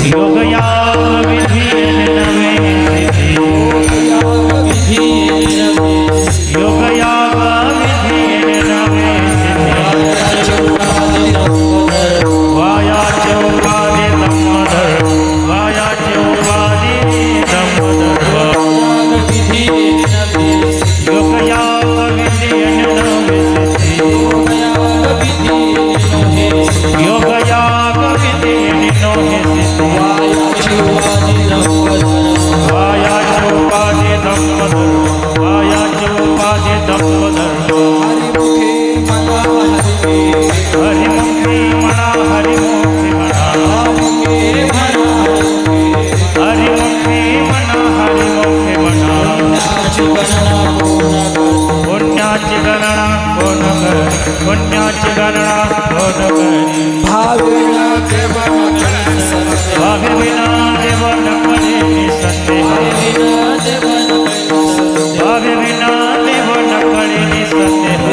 योगयाग विधी नवे योगयाग विधी नवे वायाचे उपाधी दमोदर वायाचे उपाधी दमोदर योगयाग विधी नवे योगयाग विधी नवे वायाचे उपाधी दमोदर वायाचे उपाधी दमोदर हरिमुखे म्हणा हरिमुखे म्हणा हरिमुखे म्हणा हरिमुखे म्हणा पुण्याची गणना कोण करे पुण्याची गणना कोण करे भावे विना देव न करे निसंदेह भावे विना देव न करे निसंदेह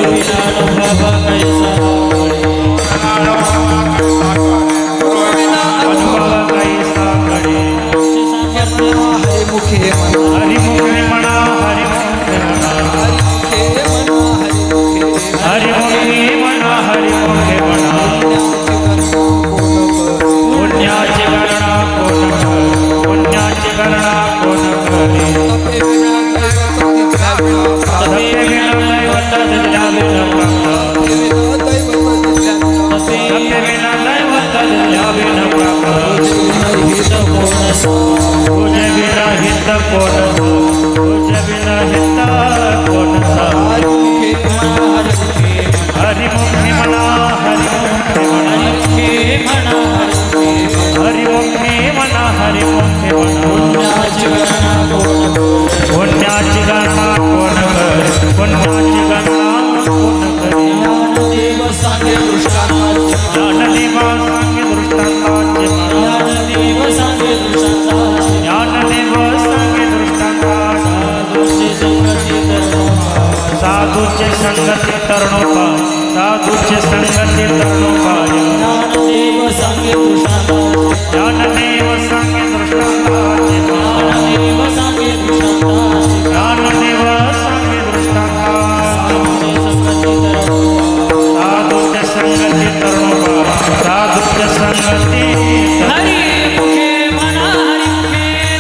हरिमुखे म्हणा हरिमुखे म्हणा हरिमुखे म्हणा हरिमुखे म्हणा पुण्याची गणना कोण करे पुण्याची गणना कोण करे सत्य विना दैवत द्यावे न प्राप्त सत्य विना दैवत द्यावे न प्राप्त तुझ विना हित कोण तुझ विना हित कोण हरिमुखे म्हणा हरिमुखे म्हणा हरिमुखे म्हणा हरिमुखे म्हणा पुण्याची गणना कोण करे पुण्याची गणना कोण करे ज्ञानदेव सांगे दृष्टांताचे ज्ञानदेव सांगे साधूचे संगती तरणोपाय साधूचे संगती तरणोपाय ज्ञानदेव सांगे दृष्टांताचे ज्ञानदेव सांगे दृष्टांताचे ज्ञानदेव सांगे दृष्टांताचे ज्ञानदेव सांगे दृष्टांताचे साधूचे संगती तरणोपाय साधूचे संगती हरिमुखे म्हणा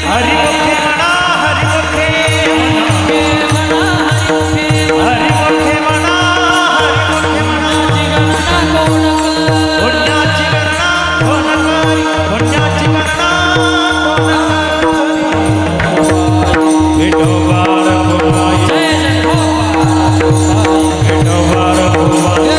हरिमुखे म्हणा हरिमुखे म्हणा हरिमुखे म्हणा हरिमुखे म्हणा पुण्याची गणना कोण करे पुण्याची गणना कोण करे विठोबा रघुमाई विठोबा रघुमाई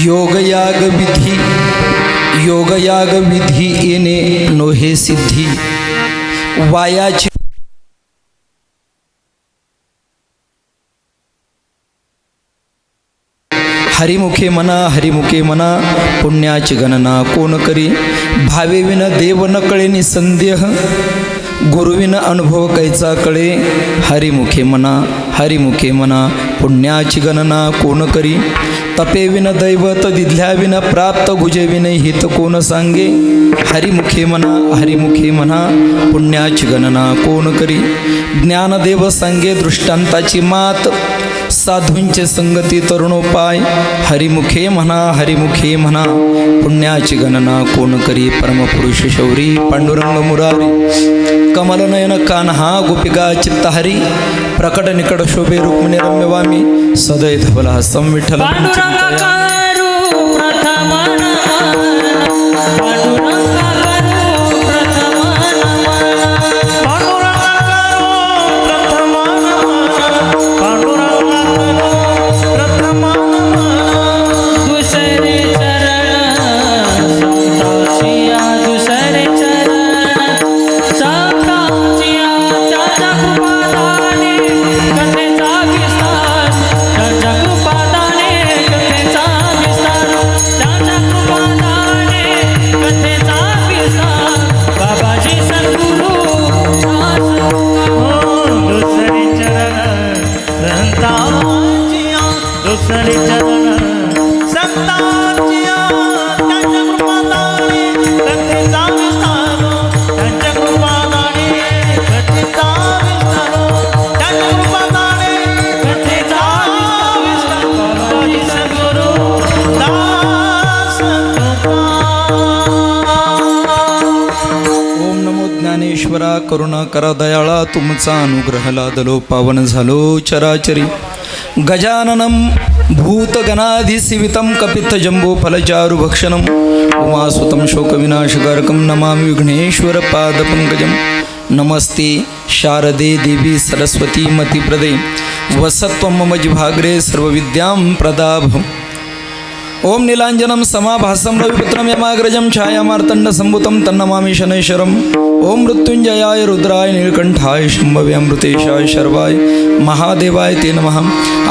योगयाग विधी येणे नोहे सिद्धी वायाची हरिमुखे म्हणा पुण्याची गणना कोण करी भावेविन देव न कळे निसंदेह गुरुविन अनुभव कैचा कळे हरिमुखे म्हणा पुण्याची गणना कोण करी तपेविन दैवत दिधल्याविन प्राप्त गुजेविन हित कोण सांगे हरिमुखे म्हणा पुण्याची गणना कोण करी ज्ञानदेव सांगे दृष्टांताची मात साधूंचे संगती तरुणोपाय हरिमुखे म्हणा पुण्याची गणना कोण करी परमपुरुष शौरी पांडुरंग मुरारी कमलनयन कान्हा गोपिका चित्तहरी प्रकट निकट शोभे रुक्मिणी रम्यवामी सदै धवला संविठ्ठल करुणा करा दयाळा तुमचा अनुग्रह लादलो पावन झालो चराचरी गजाननं भूतगणाधिसेवितं कपित्थजम्बो फलचारुभक्षणं उमासुतं शोकविनाशकारकं नमामि विघ्नेश्वर पादपङ्कजं नमस्ते शारदे देवी सरस्वती मतिप्रदे वसत्वं मम जिह्वाग्रे सर्वविद्यां प्रदाभम् ओम नीलांजनम समाभासम रविपुत्रम यमाग्रजम छायामार्तंड संभुतं तन्नमामि शनैश्वरम ओम मृत्युंजयाय रुद्राय नीलकंठाय शंभवे अमृतेशाय शर्वाय महादेवाय ते नमः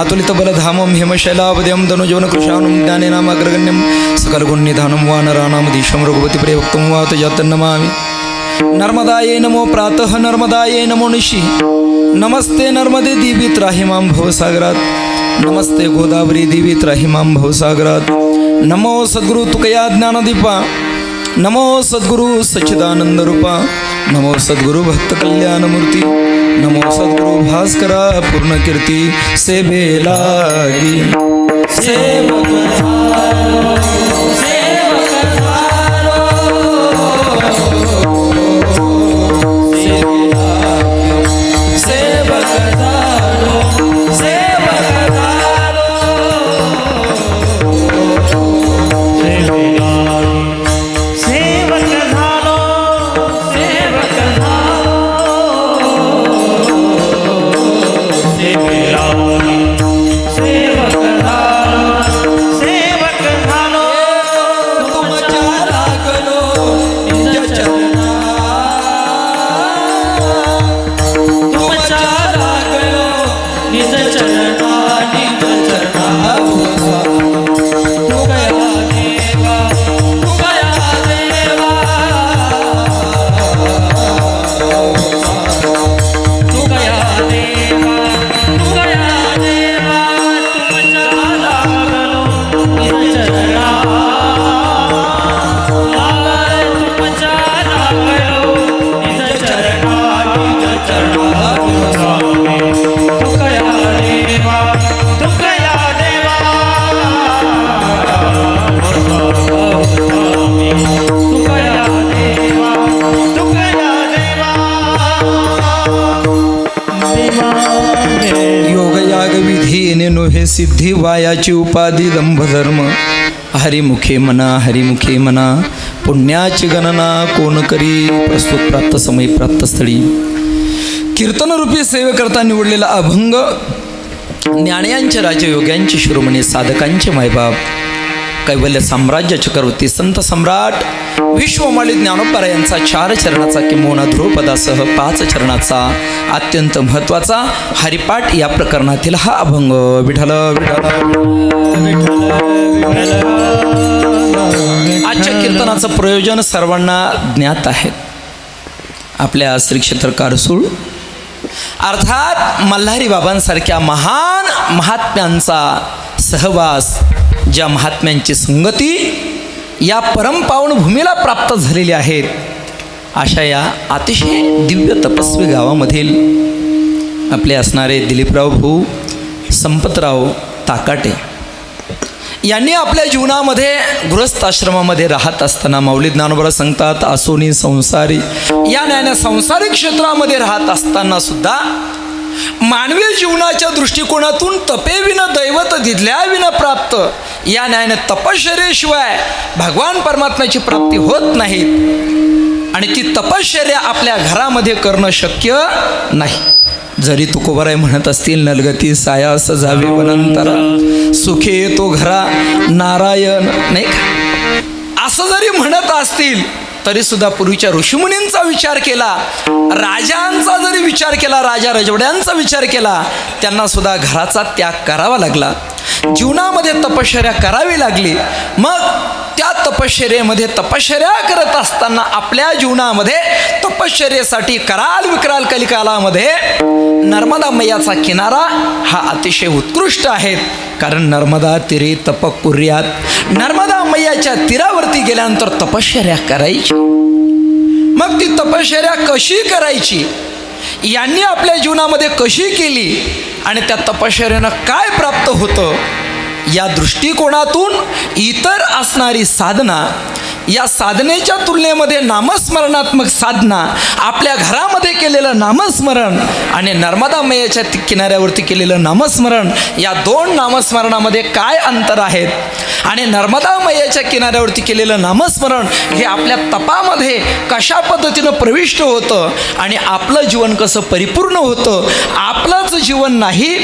अतुलितबलधामं हेमशैलावद्यं धनुजवनकृशानुं ज्ञानेनामग्रगण्यं सकलगुणनिधानं वानराणामधीशं रघुपतिप्रियभक्तं वा तन्नमामि नर्मदायै नमो प्रातः नर्मदायै नमो निशि नमस्ते नर्मदे देवी त्राहि मां भवसागरात् नमस्ते गोदावरी देवी त्राहि मां भवसागरात् नमो सद्गुरु तुकया ज्ञानदीपा नमो सद्गुरु सच्चिदानंद रूपा नमो सद्गुरु भक्त कल्याणमूर्ती नमो सद्गुरु भास्करा पूर्णकीर्ती सेवे लागी सेवक सिद्धी वायाची उपाधी दंभधर्म हरिमुखे म्हणा पुण्याची गणना कोण करी प्रस्तुत प्राप्त समय प्राप्त स्थळी कीर्तनरूपी सेवेकरता निवडलेला अभंग ज्ञानयांचे राजयोग्यांचे शिरोमणी साधकांचे मायबाप कैवल्य साम्राज्य चक्रवर्ती संत सम्राट विश्वमाळी ज्ञानोबा यांचा 4 चरणाचा किंबहुना ध्रुवपदासह 5 चरणाचा अत्यंत महत्त्वाचा हरिपाठ या प्रकरणातील हा अभंग. विठ्ठल विठ्ठल. आजच्या कीर्तनाचं प्रयोजन सर्वांना ज्ञात आहे. आपल्या श्री क्षेत्र कारसूळ अर्थात मल्हारी बाबांसारख्या महान महात्म्यांचा सहवास, ज्या महात्म्यांची संगती या परमपावन भूमीला प्राप्त झालेली आहेत, अशा या अतिशय दिव्य तपस्वी गावामधील आपले असणारे दिलीपराव भाऊ संपतराव ताकाटे यांनी आपल्या जीवनामध्ये गृहस्थ आश्रमामध्ये राहत असताना माऊली ज्ञानोबा सांगतात, आसोनी संसारी या न्यायाने संसारिक क्षेत्रामध्ये राहत असताना सुद्धा मानवी जीवनाच्या दृष्टिकोनातून तपेविन दैवत दिदल्याविन प्राप्त या न्यायाने तपश्चर्येशिवाय भगवान परमात्म्याची प्राप्ती होत नाही आणि ती तपश्चर्या आपल्या घरामध्ये करणं शक्य नाही. जरी तुकोबाराय म्हणत असतील, नलगती सायास जावे वनंतरा सुखे येतो घरा नारायण, नाही का, असं जरी म्हणत असतील तरी सुद्धा पूर्वीच्या ऋषीमुनींचा विचार केला, राजांचा जरी विचार केला, राजा रजवड्यांचा विचार केला, त्यांना सुद्धा घराचा त्याग करावा लागला, जीवनामध्ये तपश्चर्या करावी लागली. मग त्या तपश्चर्येमध्ये तपश्चर्या करत असताना आपल्या जीवनामध्ये तपश्चर्येसाठी कराल विकराल कलिकालामध्ये नर्मदा मैयाचा किनारा हा अतिशय उत्कृष्ट आहे. कारण नर्मदा तीरे तप कुर्यात, नर्मदा मैयाच्या तीरावरती गेल्यानंतर तपश्चर्या करायची. मग ती तपश्चर्या कशी करायची, यांनी आपल्या जीवनामध्ये कशी केली आणि त्या तपश्चर्यानं काय प्राप्त होतं, या दृष्टिकोनातून इतर असणारी साधना, या साधनेच्या तुलनेमध्ये नामस्मरणात्मक साधना, आपल्या घरामध्ये केलेलं नामस्मरण आणि नर्मदा मैयाच्या किनाऱ्यावरती केलेलं नामस्मरण, या 2 नामस्मरणामध्ये काय अंतर आहेत आणि नर्मदा मैयाच्या किनाऱ्यावरती केलेलं नामस्मरण हे आपल्या तपामध्ये कशा पद्धतीनं प्रविष्ट होतं आणि आपलं जीवन कसं परिपूर्ण होतं. आपलंच जीवन नाही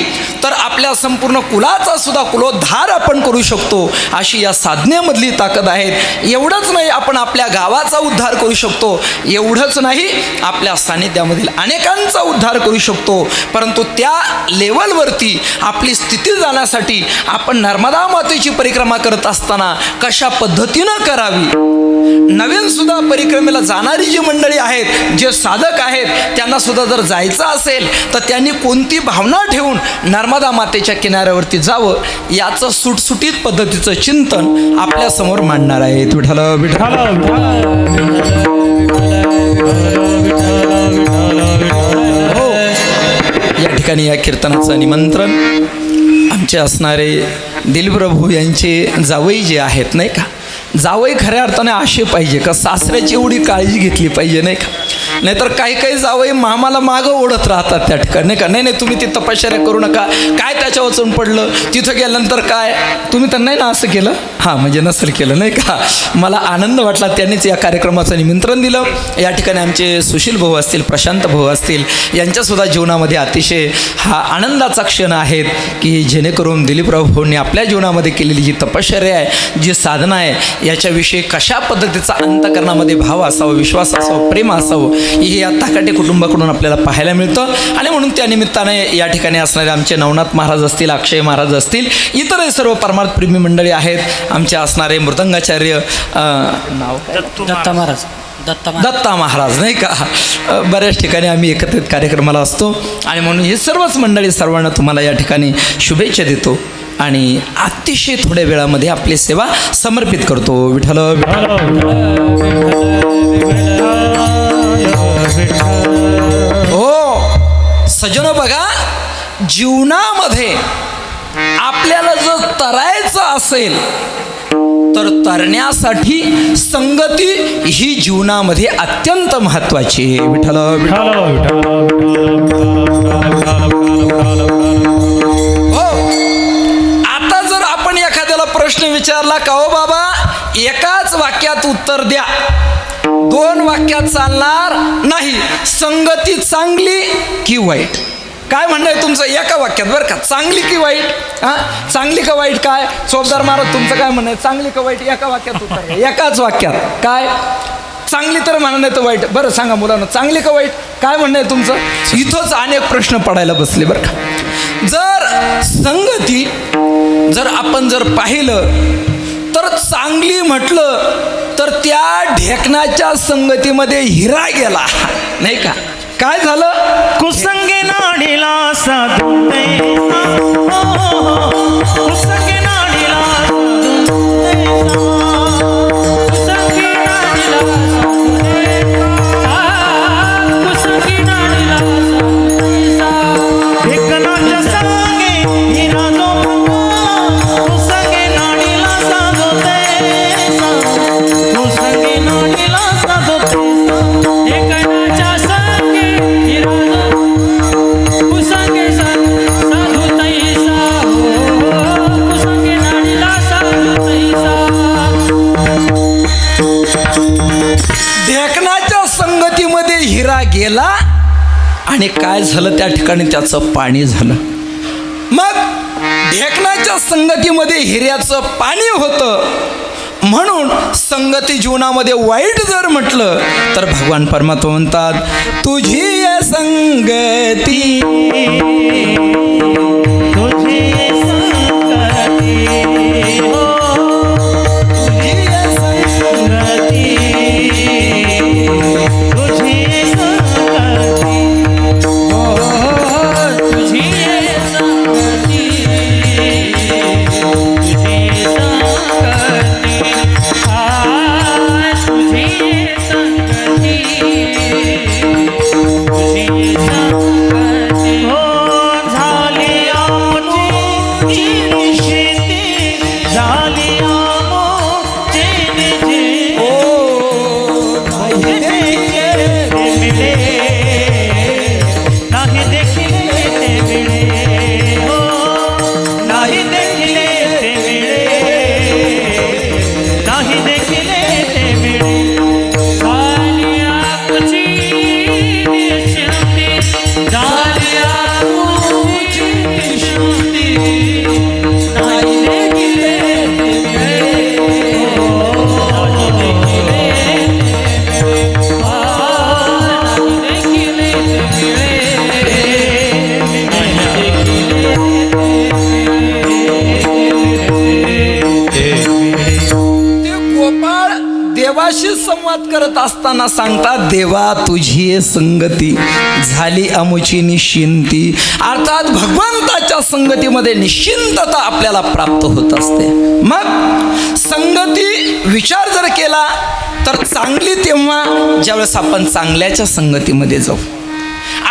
तर आपल्या संपूर्ण कुलाचा सुद्धा कुलोद्धार आपण करू शकतो, अशी या साधनेमधली ताकद आहे. एवढंच नाही, आपण आपल्या गावाचा उद्धार करू शकतो, एवढंच नाही, आपल्या सानिध्यामधील अनेकांचा उद्धार करू शकतो. परंतु त्या लेवलवरती आपली स्थिती जाण्यासाठी आपण नर्मदा मातेची परिक्रमा करत असताना कशा पद्धतीनं करावी, नवीन सुद्धा परिक्रमेला जाणारी जी मंडळी आहेत, जे साधक आहेत, त्यांना सुद्धा जर जायचं असेल तर त्यांनी कोणती भावना ठेवून नर्मदा मातेच्या किनाऱ्यावरती जावं, याचं सुटसुटीत पद्धतीचं चिंतन आपल्यासमोर मांडणार आहेत. विठ्ठल विठ्ठल. हो, या ठिकाणी या कीर्तनाचं निमंत्रण आमचे असणारे दिलीपप्रभू यांचे जावई जे आहेत, नाही का, जावई खऱ्या अर्थाने असे पाहिजे का सासऱ्याची एवढी काळजी घेतली पाहिजे, नाही का. नाहीतर काही काही जावई मामाला मागं ओढत राहतात त्या ठिकाणी, नाही का, नाही तुम्ही ती तपश्चर्या करू नका, काय त्याच्या वाचून पडलं, तिथं गेल्यानंतर काय तुम्ही तर नाही ना असं केलं, हां म्हणजे नसेल केलं, नाही का. मला आनंद वाटला त्यांनीच या कार्यक्रमाचं निमंत्रण दिलं. या ठिकाणी आमचे सुशील भाऊ असतील, प्रशांत भाऊ असतील, यांच्यासुद्धा जीवनामध्ये अतिशय हा आनंदाचा क्षण आहेत की जेणेकरून दिलीपराव भाऊंनी आपल्या जीवनामध्ये केलेली जी तपश्चर्या आहे, जी साधना आहे, याच्याविषयी कशा पद्धतीचा अंतःकरणामध्ये भाव असावा, विश्वास असावा, प्रेम असावं, हे या ताकाटे कुटुंबाकडून आपल्याला पाहायला मिळतं. आणि म्हणून त्या निमित्ताने या ठिकाणी असणारे आमचे नवनाथ महाराज असतील, अक्षय महाराज असतील, इतरही सर्व परमार्थप्रेमी मंडळी आहेत, आमचे असणारे मृदंगाचार्य नाव दत्ता महाराज, नाही का, बऱ्याच ठिकाणी आम्ही एकत्रित कार्यक्रमाला असतो. आणि म्हणून हे सर्वच मंडळी सर्वांना तुम्हाला या ठिकाणी शुभेच्छा देतो आणि अतिशय थोड्या वेळामध्ये आपली सेवा समर्पित करतो. विठ्ठल हो सज्जनो, बघा, जीवनामध्ये आपल्याला जर तरायचं असेल तर तरण्यासाठी संगती ही जीवनामध्ये अत्यंत महत्त्वाची आहे. विठ्ठल हो, आता जर आपण एखाद्याला प्रश्न विचारला का हो बाबा एकाच वाक्यात उत्तर द्या, 2 वाक्यात चालणार नाही, संगती चांगली की वाईट, काय म्हणणं आहे तुमचं एका वाक्यात बरं का? चांगली की वाईट? हां, चांगली का वाईट? काय चोपदार महाराज तुमचं काय म्हणणं आहे? चांगली का वाईट? एका वाक्यात उत्तर आहे. एकाच वाक्यात काय? चांगली तर म्हणा, नाही तर वाईट. बरं सांगा मुलांना, चांगली का वाईट? काय म्हणणं आहे तुमचं? इथंच अनेक प्रश्न पडायला बसले बरं का. संगती जर आपण पाहिलं तर चांगली म्हटलं तर त्या ढेकणाच्या संगतीमध्ये हिरा गेला, नाही का? काय झालं? कुसंगे नाडीला साधू कुसंगे नाडीला ढेकणाच्या संगे हिरा कुसंगे नाडीला साधोते कुसंगे नाडीला साधोते ढेकणाच्या संगे हिरा कुसंगे साधू तैसा कुसंगे नाडीला साधू तैसा. ढेकणाच्या संगतीमध्ये हिरा गेला आणि काय झालं? त्या ठिकाणी त्याचं पाणी झालं. मग ढेकणाच्या संगतीमध्ये हिऱ्याचं पाणी होतं, म्हणून संगती जीवनामध्ये वाईट जर म्हटलं तर भगवान परमात्मा म्हणतात, तुझी ये संगती तुझी संगती हो तुझी ये संगती तुझी संगती हो तुझी संगती तुझी संगती तुझी संगती तुझी संगती हो झाली आमची निशिती झाली आमची निजी ओ नाही देखिले नाही देखिले ते मिळे हो नाही देखिले ते मिळे नाही देखिले ते मिळे झाली आमची निश्चिंती झाली आमची निश्चिंती नाही देखिले ते मिळे हो नाही देखिले ते गोपाळ देवाशी संवाद करत असताना सांगतात, देवा तुझी ये संगती झाली अमुची निश्चिंती. अर्थात भगवंताच्या संगतीमध्ये निश्चिंतता आपल्याला प्राप्त होत असते. मग संगती विचार जर केला तर चांगली तेव्हा ज्यावेळेस आपण चांगल्याच्या संगतीमध्ये जाऊ,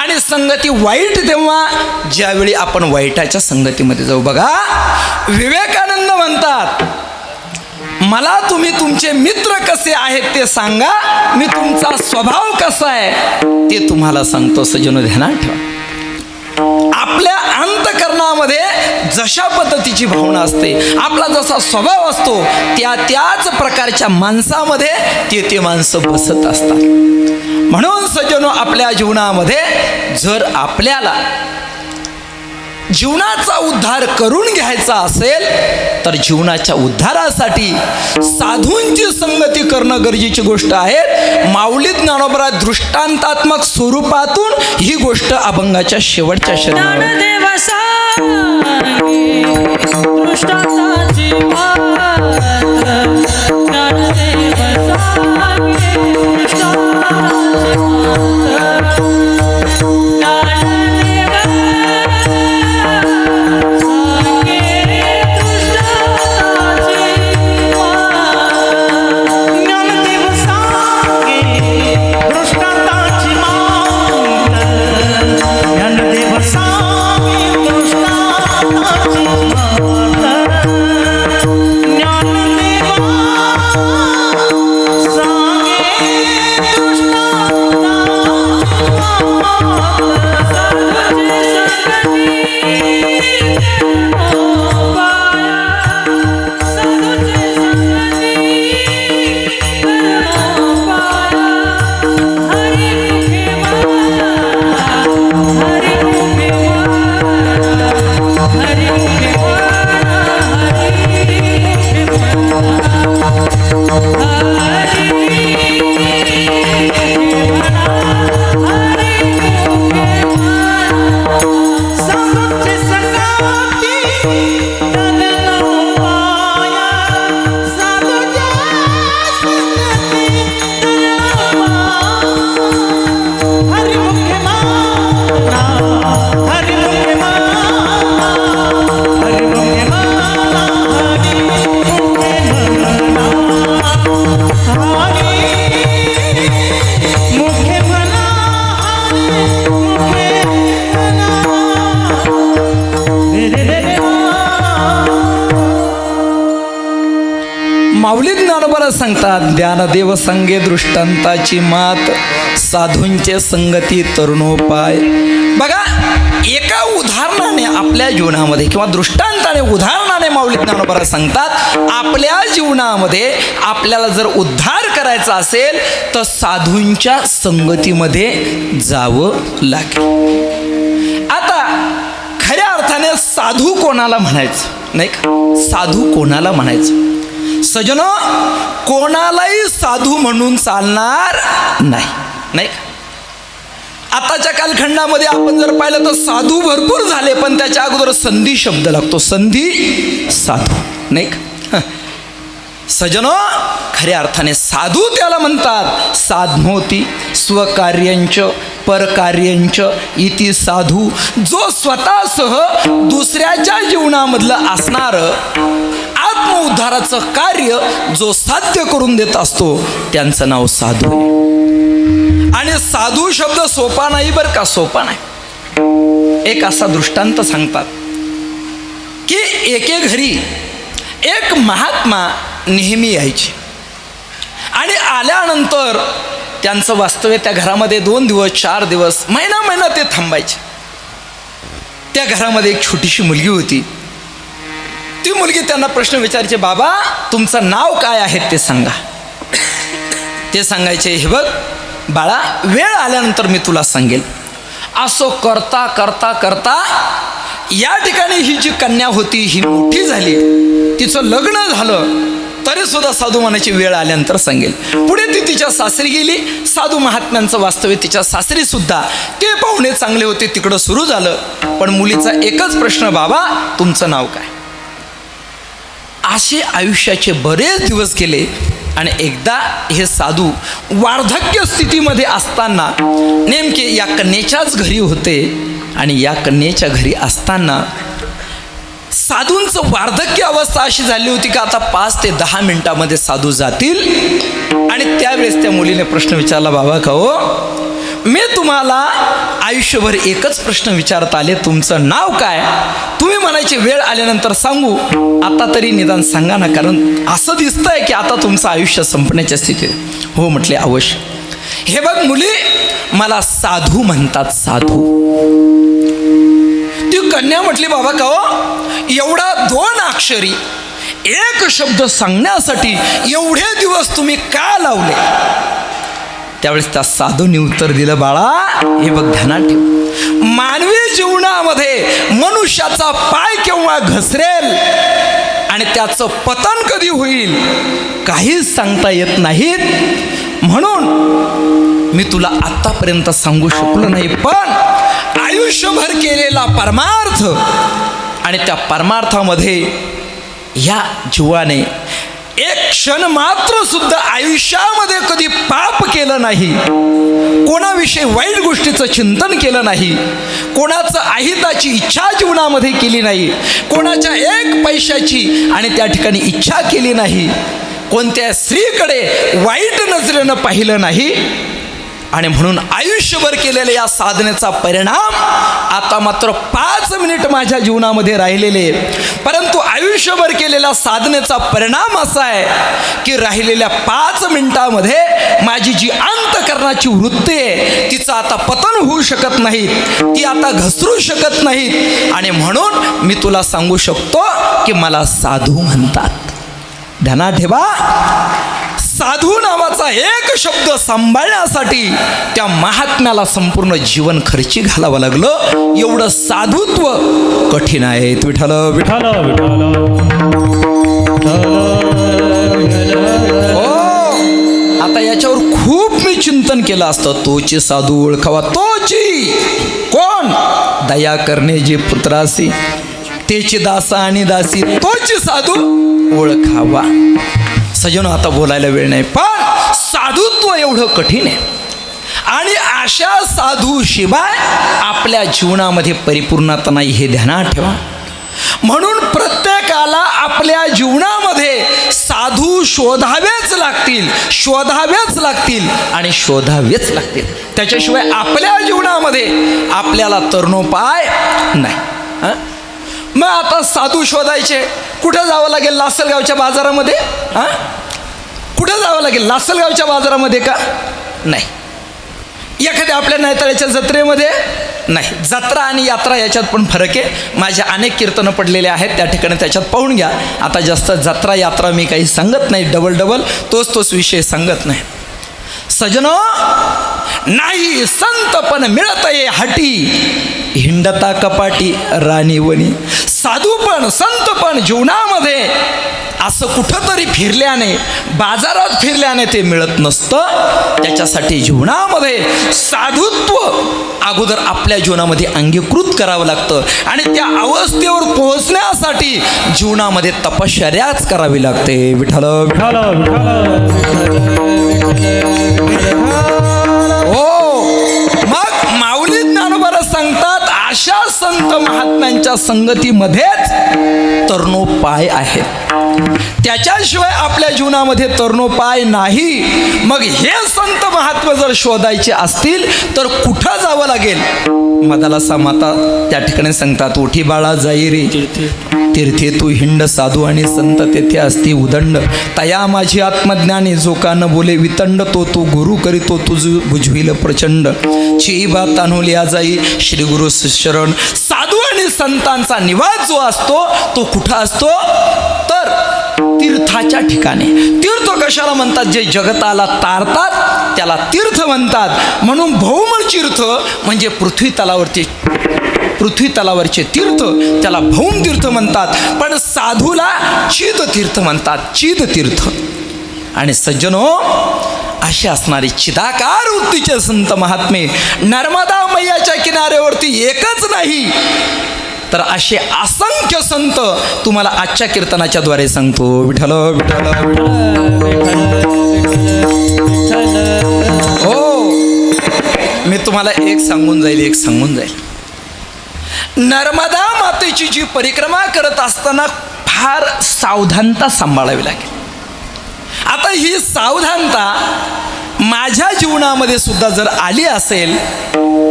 आणि संगती वाईट तेव्हा ज्यावेळी आपण वाईटाच्या संगतीमध्ये जाऊ. बघा, विवेकानंद म्हणतात, मला तुम्ही तुमचे मित्र कसे आहेत ते सांगा, मी तुमचा स्वभाव कसा आहे ते तुम्हाला सांगतो. सज्जनो ध्यानात ठेवा, आपल्या अंतःकरणामध्ये जशा पद्धतीची भावना असते, आपला जसा स्वभाव असतो, त्याच प्रकारच्या माणसामध्ये ते माणसं बसत असतात. म्हणून सज्जनो, आपल्या जीवनामध्ये जर आपल्याला जीवनाचा उद्धार करून घ्यायचा असेल तर जीवनाच्या उद्धारासाठी साधूंची संगती करणं गरजेची गोष्ट आहे. माऊली ज्ञानोबा दृष्टांतात्मक स्वरूपातून ही गोष्ट अभंगाच्या शेवटच्या शरणावर माऊली ज्ञानोबा सांगतात, ज्ञानदेव संगे दृष्टांताची मात, साधूंचे संगती तरुणोपाय. बघा, एका उदाहरणाने आपल्या जीवनामध्ये किंवा दृष्टांताने उदाहरणाने माऊली ज्ञानोबा सांगतात, आपल्या जीवनामध्ये आपल्याला जर उद्धार करायचा असेल तर साधूंच्या संगतीमध्ये जावं लागेल. आता खऱ्या अर्थाने साधू कोणाला म्हणायचं, नाही का? साधू कोणाला म्हणायचं? सजनो, कोणालाही साधू म्हणून चालणार नाही, नाही का? आताच्या कालखंडामध्ये आपण जर पाहिलं तर साधू भरपूर झाले, पण त्याच्या अगोदर संधी शब्द लागतो, संधी साधू, नाही का? सजनो, खऱ्या अर्थाने साधू त्याला म्हणतात, साधनोती स्वकार्यंच परकार्यंच इति साधू. जो स्वतःसह दुसऱ्याच्या जीवनामधलं असणारं आत्मउद्धाराचं कार्य जो साध्य करून देत असतो त्यांचं नाव साधू. आणि साधू शब्द सोपा नाही बरं का, सोपा नाही. एक असा दृष्टांत सांगतात की एके घरी एक महात्मा नेहमी यायचे आणि आल्यानंतर त्यांचं वास्तव्य त्या घरामध्ये 2 दिवस 4 दिवस महिना ते थांबायचे. त्या घरामध्ये एक छोटीशी मुलगी होती. ती मुलगी त्यांना प्रश्न विचारायची, बाबा तुमचं नाव काय आहे ते सांगा. ते सांगायचे, हे बघ बाळा, वेळ आल्यानंतर मी तुला सांगेल. असं करता करता करता या ठिकाणी ही जी कन्या होती ही मोठी झाली, तिचं लग्न झालं, तरी सुद्धा साधू म्हणायची वेळ आल्यानंतर सांगेल. पुढे ती तिच्या सासरी गेली. साधू महात्म्यांचं वास्तव्य तिच्या सासरी सुद्धा, ते पाहुणे चांगले होते, तिकडं सुरू झालं. पण मुलीचा एकच प्रश्न, बाबा तुमचं नाव काय? असे आयुष्याचे बरेच दिवस गेले आणि एकदा हे साधू वार्धक्य स्थितीमध्ये असताना नेमके या कन्येच्याच घरी होते. आणि या कन्येच्या घरी असताना साधूंचं वार्धक्य अवस्था अशी झाली होती की आता 5 ते 10 मिनिटामध्ये साधू जातील. आणि त्यावेळेस त्या मुलीने प्रश्न विचारला, बाबा का हो, मी तुम्हाला आयुष्यभर एकच प्रश्न विचारत आले, तुमचं नाव काय? तुम्ही म्हणायचे वेळ आल्यानंतर सांगू, आता तरी निदान सांगा ना, कारण असं दिसतंय की आता तुमचं आयुष्य संपण्याच्या स्थितीत. हो म्हटले, अवश्य. हे बघ मुली, मला साधू म्हणतात, साधू. ती कन्या म्हटली, बाबा का हो, एवढा 2 अक्षरी एक शब्द सांगण्यासाठी एवढे दिवस तुम्ही का लावले? त्यावेळेस त्या साधूंनी उत्तर दिलं, बाळा हे बघ, ध्यानात ठेव, मानवी जीवनामध्ये मनुष्याचा पाय केव्हा घसरेल आणि त्याचं पतन कधी होईल काहीच सांगता येत नाहीत. म्हणून मी तुला आत्तापर्यंत सांगू शकलो नाही, पण आयुष्यभर केलेला परमार्थ आणि त्या परमार्थामध्ये या जीवाने एक क्षण मात्र सुद्धा आयुष्यामध्ये कधी पाप केलं नाही, कोणाविषयी वाईट गोष्टीचं चिंतन केलं नाही, कोणाचं अहिताची इच्छा जीवनामध्ये केली नाही, कोणाच्या 1 पैशाची आणि त्या ठिकाणी इच्छा केली नाही, कोणत्या स्त्रीकडे वाईट नजरेनं पाहिलं नाही. आणि म्हणून आयुष्यभर केलेल्या या साधनेचा परिणाम आता मात्र 5 मिनिट माझ्या जीवनामध्ये राहिलेले, परंतु आयुष्यभर केलेल्या साधनेचा परिणाम असा आहे की राहिलेल्या 5 मिनिटामध्ये माझी जी अंतःकरणाची वृत्ती आहे तिचं आता पतन होऊ शकत नाही, ती आता घसरू शकत नाहीत. आणि म्हणून मी तुला सांगू शकतो की मला साधू म्हणतात. ध्यानात ठेवा, साधू नावाचा एक शब्द सांभाळण्यासाठी त्या महात्म्याला संपूर्ण जीवन खर्ची घालावं लागलं. एवढं साधुत्व कठीण आहे. विठ्ठल विठ्ठल हो, आता याच्यावर खूप मी चिंतन केलं असतं. तोची साधू ओळखावा, तोची कोण? दया करणे जे पुत्रासी, तेची दासा आणि दासी, तोची साधू ओळखावा. सजनो, आता बोलायला वेळ नाही, पण साधुत्व एवढं कठीण आहे आणि अशा साधू शिवाय आपल्या जीवनामध्ये परिपूर्णता नाही, हे ध्यानात ठेवा. म्हणून प्रत्येकाला आपल्या जीवनामध्ये साधू शोधावेच लागतील, शोधावेच लागतील आणि शोधावेच लागतील. त्याच्याशिवाय आपल्या जीवनामध्ये आपल्याला तरणोपाय नाही. मग आता साधू शोधायचे, कुठं जावं लागेल? लासलगावच्या बाजारामध्ये? हां, कुठं जावं लागेल? लासलगावच्या बाजारामध्ये का? नाही. एखाद्या आपल्या नैताळ्याच्या जत्रेमध्ये? नाही. जत्रा आणि यात्रा याच्यात पण फरक आहे. माझ्या अनेक कीर्तनं पडलेले आहेत, त्या ठिकाणी त्याच्यात पाहून घ्या. आता जास्त जत्रा यात्रा मी काही सांगत नाही, डबल तोच विषय सांगत नाही. सजनो, नाही संत पण मिळतये हाटी, हिंडता कपाटी राणीवणी. साधू पण संत पण जीवनामध्ये असं कुठंतरी फिरल्याने, बाजारात फिरल्याने ते मिळत नसतं. त्याच्यासाठी जीवनामध्ये साधुत्व अगोदर आपल्या जीवनामध्ये अंगीकृत करावं लागतं आणि त्या अवस्थेवर पोहोचण्यासाठी जीवनामध्ये तपश्चर्याच करावी लागते. विठ्ठल विठ्ठल हो. मग माऊली ज्ञानोबा सांगतात, अशा संत महात्म्यांच्या संगतीमध्येच तरुणोपाय आहे, त्याच्याशिवाय आपल्या जीवनामध्ये तरुणोपाय नाही. मग हे संत महात्मा जर शोधायचे असतील तर कुठं जावं लागेल? मदालसा माता त्या ठिकाणी सांगतात, ओठी बाळा जाई रे तीर्थे तू हिंड, साधू आणि संत तेथे असती उदंड. तया माझी आत्मज्ञानी जो का न बोले वितंड, तो तू गुरु करीतो तुझ बुजविल प्रचंड. ची बात तान्हुलिया जाई श्री गुरु शरण. साधू आणि संतांचा निवास जो असतो तो कुठं असतो? तर तीर्थाच्या ठिकाणी. तीर्थ कशाला म्हणतात? जे जगताला तारतात त्याला तीर्थ म्हणतात. म्हणून भौम तीर्थ म्हणजे पृथ्वी तलावरचे तीर्थ, त्याला भौम तीर्थ म्हणतात. पण साधूला चिद तीर्थ म्हणतात, चिद तीर्थ. आणि सज्जनो, असे असणारे चिदाकार वृत्तीचे संत महात्मे नर्मदा मैयाच्या किनाऱ्यावरती एकच नाही तर असे असंख्य संत तुम्हाला आजच्या कीर्तनाच्या द्वारे सांगतो. विठ्ठल विठ्ठल हो. मी तुम्हाला एक सांगून जाईल. नर्मदा मातेची जी परिक्रमा करत असताना फार सावधानता सांभाळावी लागेल. आता ही सावधानता माझ्या जीवनामध्ये सुद्धा जर आली असेल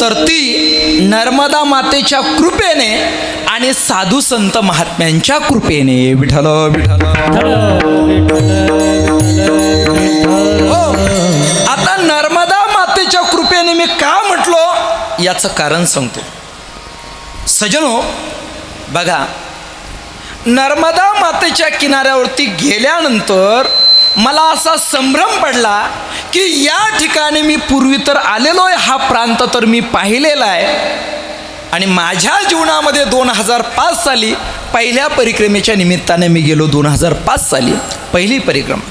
तर ती नर्मदा मातेच्या कृपेने आणि साधू संत महात्म्यांच्या कृपेने. विठ्ठल विठ्ठल हो. आता नर्मदा मातेच्या कृपेने मी का म्हटलो याचं कारण सांगतो. सजनो बघा, नर्मदा मातेच्या किनाऱ्यावरती गेल्यानंतर मला असा संभ्रम पडला की या ठिकाणी मी पूर्वी तर आलेलो आहे, हा प्रांत तर मी पाहिलेला आहे. आणि माझ्या जीवनामध्ये 2005 साली पहिल्या परिक्रमेच्या निमित्ताने मी गेलो. 2005 साली पहिली परिक्रमा,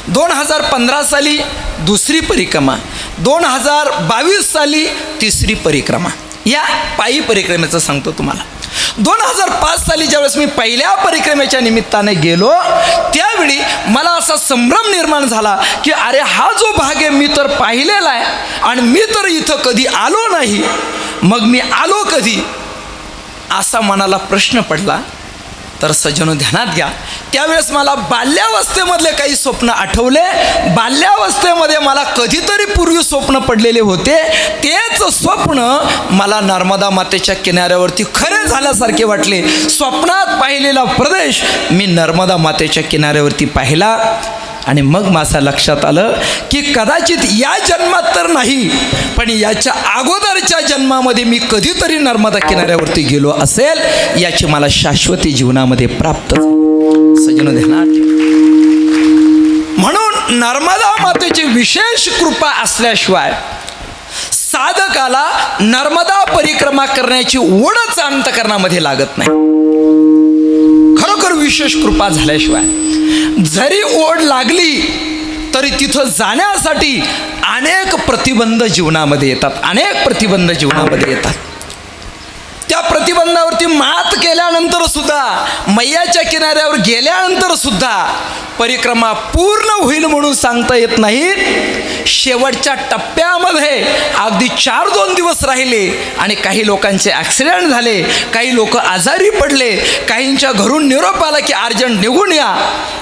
2015 साली दुसरी परिक्रमा, 2022 साली तिसरी परिक्रमा. या पायी परिक्रमेचं सांगतो तुम्हाला. 2005 साली ज्यावेळेस मी पहिल्या परिक्रमेच्या निमित्ताने गेलो त्यावेळी मला असा संभ्रम निर्माण झाला की अरे, हा जो भाग आहे मी तर पाहिलेला आहे आणि मी तर इथं कधी आलो नाही, मग मी आलो कधी, असा मनाला प्रश्न पडला. तर सज्जनो ध्यानात घ्या, त्यावेळेस मला बाल्यावस्थेमधले काही स्वप्न आठवले. बाल्यावस्थेमध्ये मला कधीतरी पूर्वी स्वप्न पडलेले होते, तेच स्वप्न मला नर्मदा मातेच्या किनाऱ्यावरती खरे झाल्यासारखे वाटले. स्वप्नात पाहिलेला प्रदेश मी नर्मदा मातेच्या किनाऱ्यावरती पाहिला. आणि मग माझ्या लक्षात आलं की कदाचित या जन्मात तर नाही, पण याच्या अगोदरच्या जन्मामध्ये मी कधीतरी नर्मदा किनाऱ्यावरती गेलो असेल, याची मला शाश्वती जीवनामध्ये प्राप्त झाली. सज्जनो ध्यानात, म्हणून नर्मदा मातेची विशेष कृपा असल्याशिवाय साधकाला नर्मदा परिक्रमा करण्याची ओढच अंतकरणामध्ये लागत नाही. खरोखर विशेष कृपा झाल्याशिवाय जरी ओढ लागली तरी तिथं जाण्यासाठी अनेक प्रतिबंध जीवनामध्ये येतात. त्या प्रतिबंधावरती मात केल्यानंतर सुद्धा, मैयाच्या किनाऱ्यावर गेल्यानंतर सुद्धा परिक्रमा पूर्ण होईल म्हणून सांगता येत नाही. शेवटच्या टप्प्यामध्ये अगदी 4-2 दिवस राहिले आणि काही लोकांचे ॲक्सिडेंट झाले, काही लोक आजारी पडले, काहींच्या घरून निरोप आला की अर्जंट निघून या,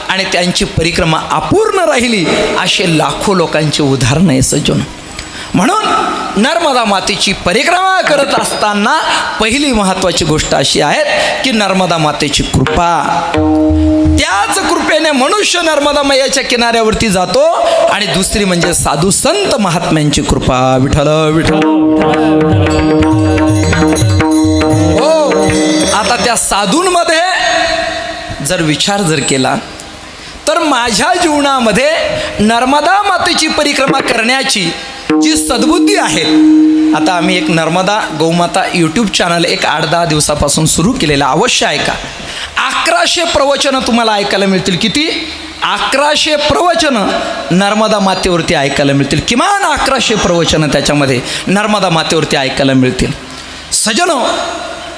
आणि त्यांची परिक्रमा अपूर्ण राहिली. असे लाखो लोकांचे उदाहरण आहे सज्जन. म्हणून नर्मदा मातेची परिक्रमा करत असताना पहिली महत्त्वाची गोष्ट अशी आहे की नर्मदा मातेची कृपा. त्याच कृपेने मनुष्य नर्मदा मैयाच्या किनाऱ्यावरती जातो. आणि दुसरी म्हणजे साधू संत महात्म्यांची कृपा. विठ्ठल विठ्ठल. हो, आता त्या साधूंमध्ये जर विचार जर केला तर माझ्या जीवनामध्ये नर्मदा मातेची परिक्रमा करण्याची जी सद्बुद्धी आहे. आता आम्ही एक नर्मदा गौमाता यूट्यूब चॅनल एक 8-10 दिवसापासून सुरू केलेलं, अवश्य ऐका. 1100 प्रवचनं तुम्हाला ऐकायला मिळतील. किती? 1100 प्रवचनं नर्मदा मातेवरती ऐकायला मिळतील. किमान 1100 प्रवचनं त्याच्यामध्ये नर्मदा मातेवरती ऐकायला मिळतील. सजनो,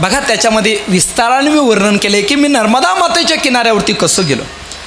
बघा त्याच्यामध्ये विस्ताराने मी वर्णन केले की मी नर्मदा मातेच्या किनाऱ्यावरती कसं गेलो.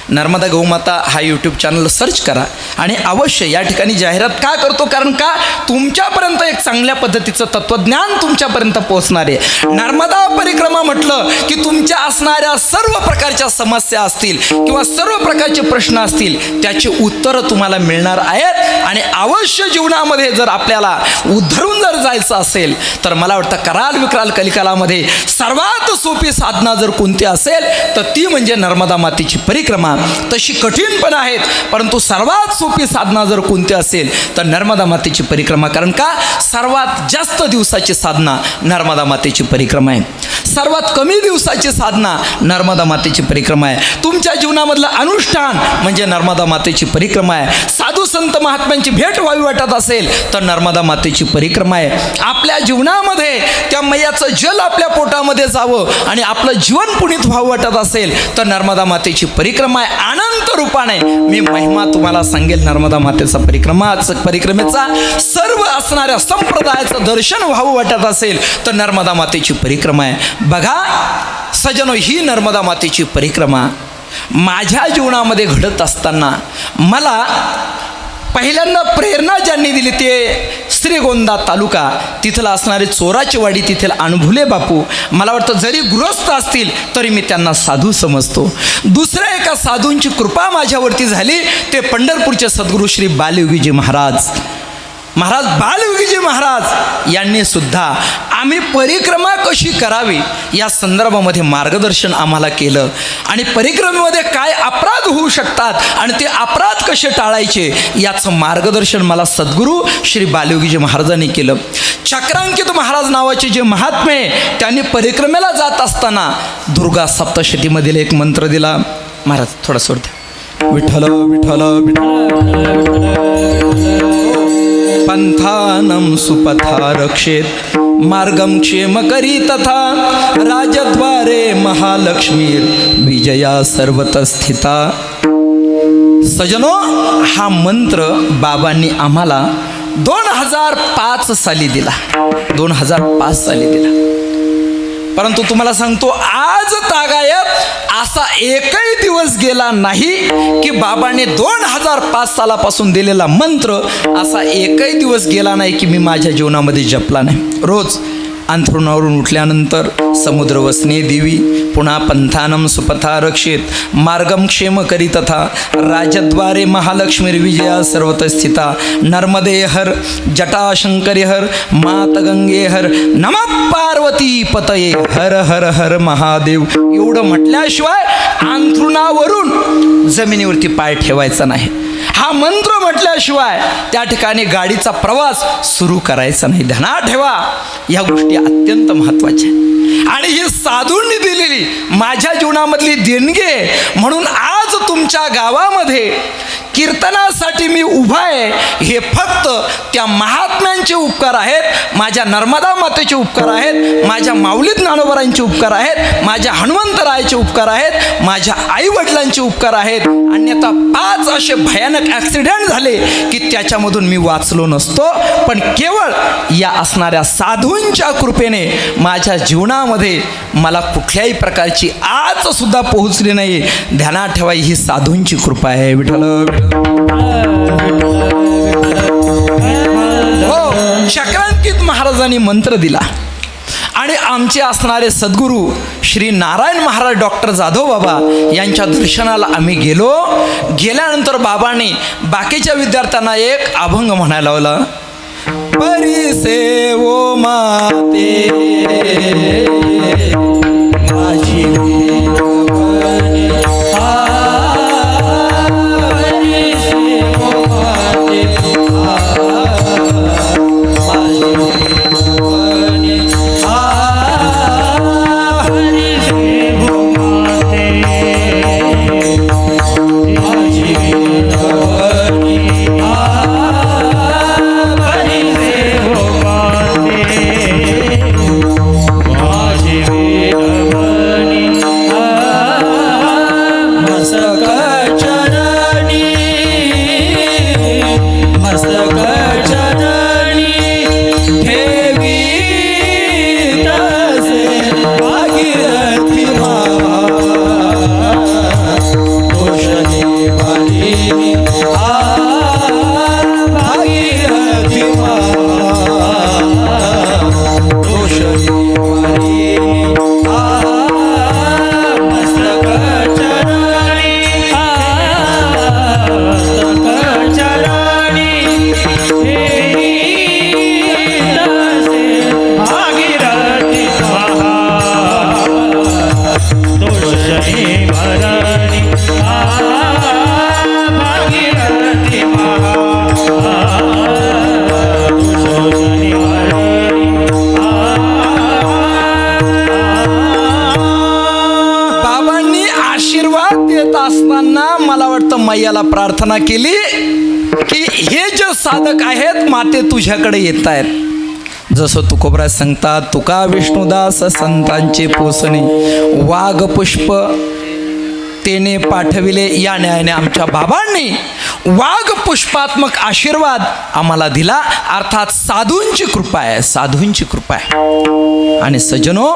नर्मदा गौमाता हा यूट्यूब चॅनल सर्च करा. आणि अवश्य या ठिकाणी जाहिरात का करतो, कारण का तुमच्यापर्यंत एक चांगल्या पद्धतीचं तत्त्वज्ञान तुमच्यापर्यंत पोहोचणार आहे. नर्मदा परिक्रमा म्हटलं की तुमच्या असणाऱ्या सर्व प्रकारच्या समस्या असतील किंवा सर्व प्रकारचे प्रश्न असतील त्याची उत्तरं तुम्हाला मिळणार आहेत. आणि अवश्य जीवनामध्ये जर आपल्याला उद्धरून जर जायचं असेल तर मला वाटतं कराल विक्राल कलिकालामध्ये सर्वात सोपी साधना जर कोणती असेल तर ती म्हणजे नर्मदा मातेची परिक्रमा. तशी कठीण पण आहेत, परंतु सर्वात सोपी साधना जर कोणती असेल तर नर्मदा मातेची परिक्रमा. कारण का सर्वात जास्त दिवसाची साधना नर्मदा मातेची परिक्रमा आहे. सर्वात कमी दिवसाची साधना नर्मदा मातेची परिक्रमा आहे. तुमच्या जीवनामधलं अनुष्ठान म्हणजे नर्मदा मातेची परिक्रमा आहे. साधू संत महात्म्यांची भेट व्हावी वाटत असेल तर नर्मदा मातेची परिक्रमा आहे. आपल्या जीवनामध्ये त्या मैयाचं जल आपल्या पोटामध्ये जावं आणि आपलं जीवन पुनीत व्हावं वाटत असेल तर नर्मदा मातेची परिक्रमा आहे. अनंत रूपाने मी महिमा तुम्हाला सांगेल. नर्मदा मातेचा परिक्रमेचा सर्व असणाऱ्या संप्रदायाचं दर्शन व्हावं वाटत असेल तर नर्मदा मातेची परिक्रमा आहे. बघा सजनो, ही नर्मदा मातेची परिक्रमा माझ्या जीवनामध्ये घडत असताना मला पहिल्यांदा प्रेरणा ज्यांनी दिली ते श्रीगोंदा तालुका, तिथलं असणारे चोराची वाडी, तिथील अनुभुले बापू. मला वाटतं जरी गृहस्थ असतील तरी मी त्यांना साधू समजतो. दुसऱ्या एका साधूंची कृपा माझ्यावरती झाली, ते पंढरपूरचे सद्गुरू श्री बालयोगीजी महाराज बालयोगीजी महाराज यांनी सुद्धा आम्ही परिक्रमा कशी करावी या संदर्भामध्ये मार्गदर्शन आम्हाला केलं. आणि परिक्रमेमध्ये काय अपराध होऊ शकतात आणि ते अपराध कसे टाळायचे याचं मार्गदर्शन मला सद्गुरू श्री बालयोगीजी महाराजांनी केलं. चक्रांकित महाराज नावाचे जे महात्मे, त्यांनी परिक्रमेला जात असताना दुर्गा सप्तशतीमधील एक मंत्र दिला. महाराज थोडा सोड द्या. विठ्ठल विठ्ठल पंथानम सुपथा रक्षेत मार्गम क्षेम करी तथा राजद्वारे महालक्ष्मीर विजया सर्वत स्थिता. सजनो, हा मंत्र बाबांनी आम्हाला 2005 साली दिला. 2005 साली दिला. परंतु तुम्हाला सांगतो आज तागायत असा एकही दिवस गेला नाही की बाबांनी 2005 सालापासून दिलेला मंत्र असा एकही दिवस गेला नाही की मी माझ्या जीवनामध्ये जपला नाही. रोज अंथरुणावरून उठल्यानंतर समुद्र वसने देवी, पुन्हा पंथानम सुपथा रक्षेत मार्गम क्षेम करी तथा राजद्वारे महालक्ष्मी विजया सर्वत स्थिता नर्मदे हर जटाशंकरे हर मात गंगे हर नमः पार्वती पतये हर हर हर महादेव. एवढं म्हटल्याशिवाय अंथरुणावरून जमिनीवरती पाय ठेवायचा नाही. हा मंत्र म्हटल्याशिवाय त्या ठिकाणी गाडीचा प्रवास सुरू करायचा नाही. ध्यानात ठेवा, या गोष्टी अत्यंत महत्त्वाच्या आहेत. आणि ही साधूंनी दिलेली माझ्या जीवनामधली देणगी आहे. म्हणून आज तुमच्या गावामध्ये कीर्तनासाठी मी उभा आहे. हे फक्त त्या महात्म्यांचे उपकार आहेत, माझ्या नर्मदा मातेचे उपकार आहेत, माझ्या माऊली ज्ञानोबरांचे उपकार आहेत, माझ्या हनुमंतरायाचे उपकार आहेत, माझ्या आईवडिलांचे उपकार आहेत. अन्यथा 5 असे भयानक ॲक्सिडेंट झाले की त्याच्यामधून मी वाचलो नसतो. पण केवळ या असणाऱ्या साधूंच्या कृपेने माझ्या जीवनामध्ये मला कुठल्याही प्रकारची आज सुद्धा पोहोचली नाही. ध्यानात ठेवा, ही साधूंची कृपा आहे. विठ्ठल हो, चक्रांकित महाराजांनी मंत्र दिला आणि आमचे असणारे सद्गुरू श्री नारायण महाराज डॉक्टर जाधव बाबा यांच्या दर्शनाला आम्ही गेलो. गेल्यानंतर बाबांनी बाकीच्या विद्यार्थ्यांना एक अभंग म्हणायला लावला. परिसे ओ माते माझी वीरवने परिसे ओ माते माझी वीरवने परिसे ओ माते माझी वीरवने परिसे ओ माते माझी वीरवने मस्तक चरणी मस्तक चरणी ठेवी तसे भागीरथी मावा दोष देवानी भागीरथी मावा दोष देवानी मस्तक चरणी मस्तक चरणी तसे भागीरथी महा दोषणी भरणी भागीरथी महा दोषणी भरणी बाबांनी आशीर्वाद देत असताना मला वाटतं मैयाला प्रार्थना केली की हे जे साधक आहेत माते तुझ्याकडे येत आहेत. जसं तुकोबराज सांगतात, तुका विष्णुदास संतांचे पोसणे वाघ पुष्प तेने पाठविले. या न्यायाने आमच्या बाबांनी वाघ पुष्पात्मक आशीर्वाद आम्हाला दिला. अर्थात साधूंची कृपा आहे, साधूंची कृपा आहे. आणि सज्जनो,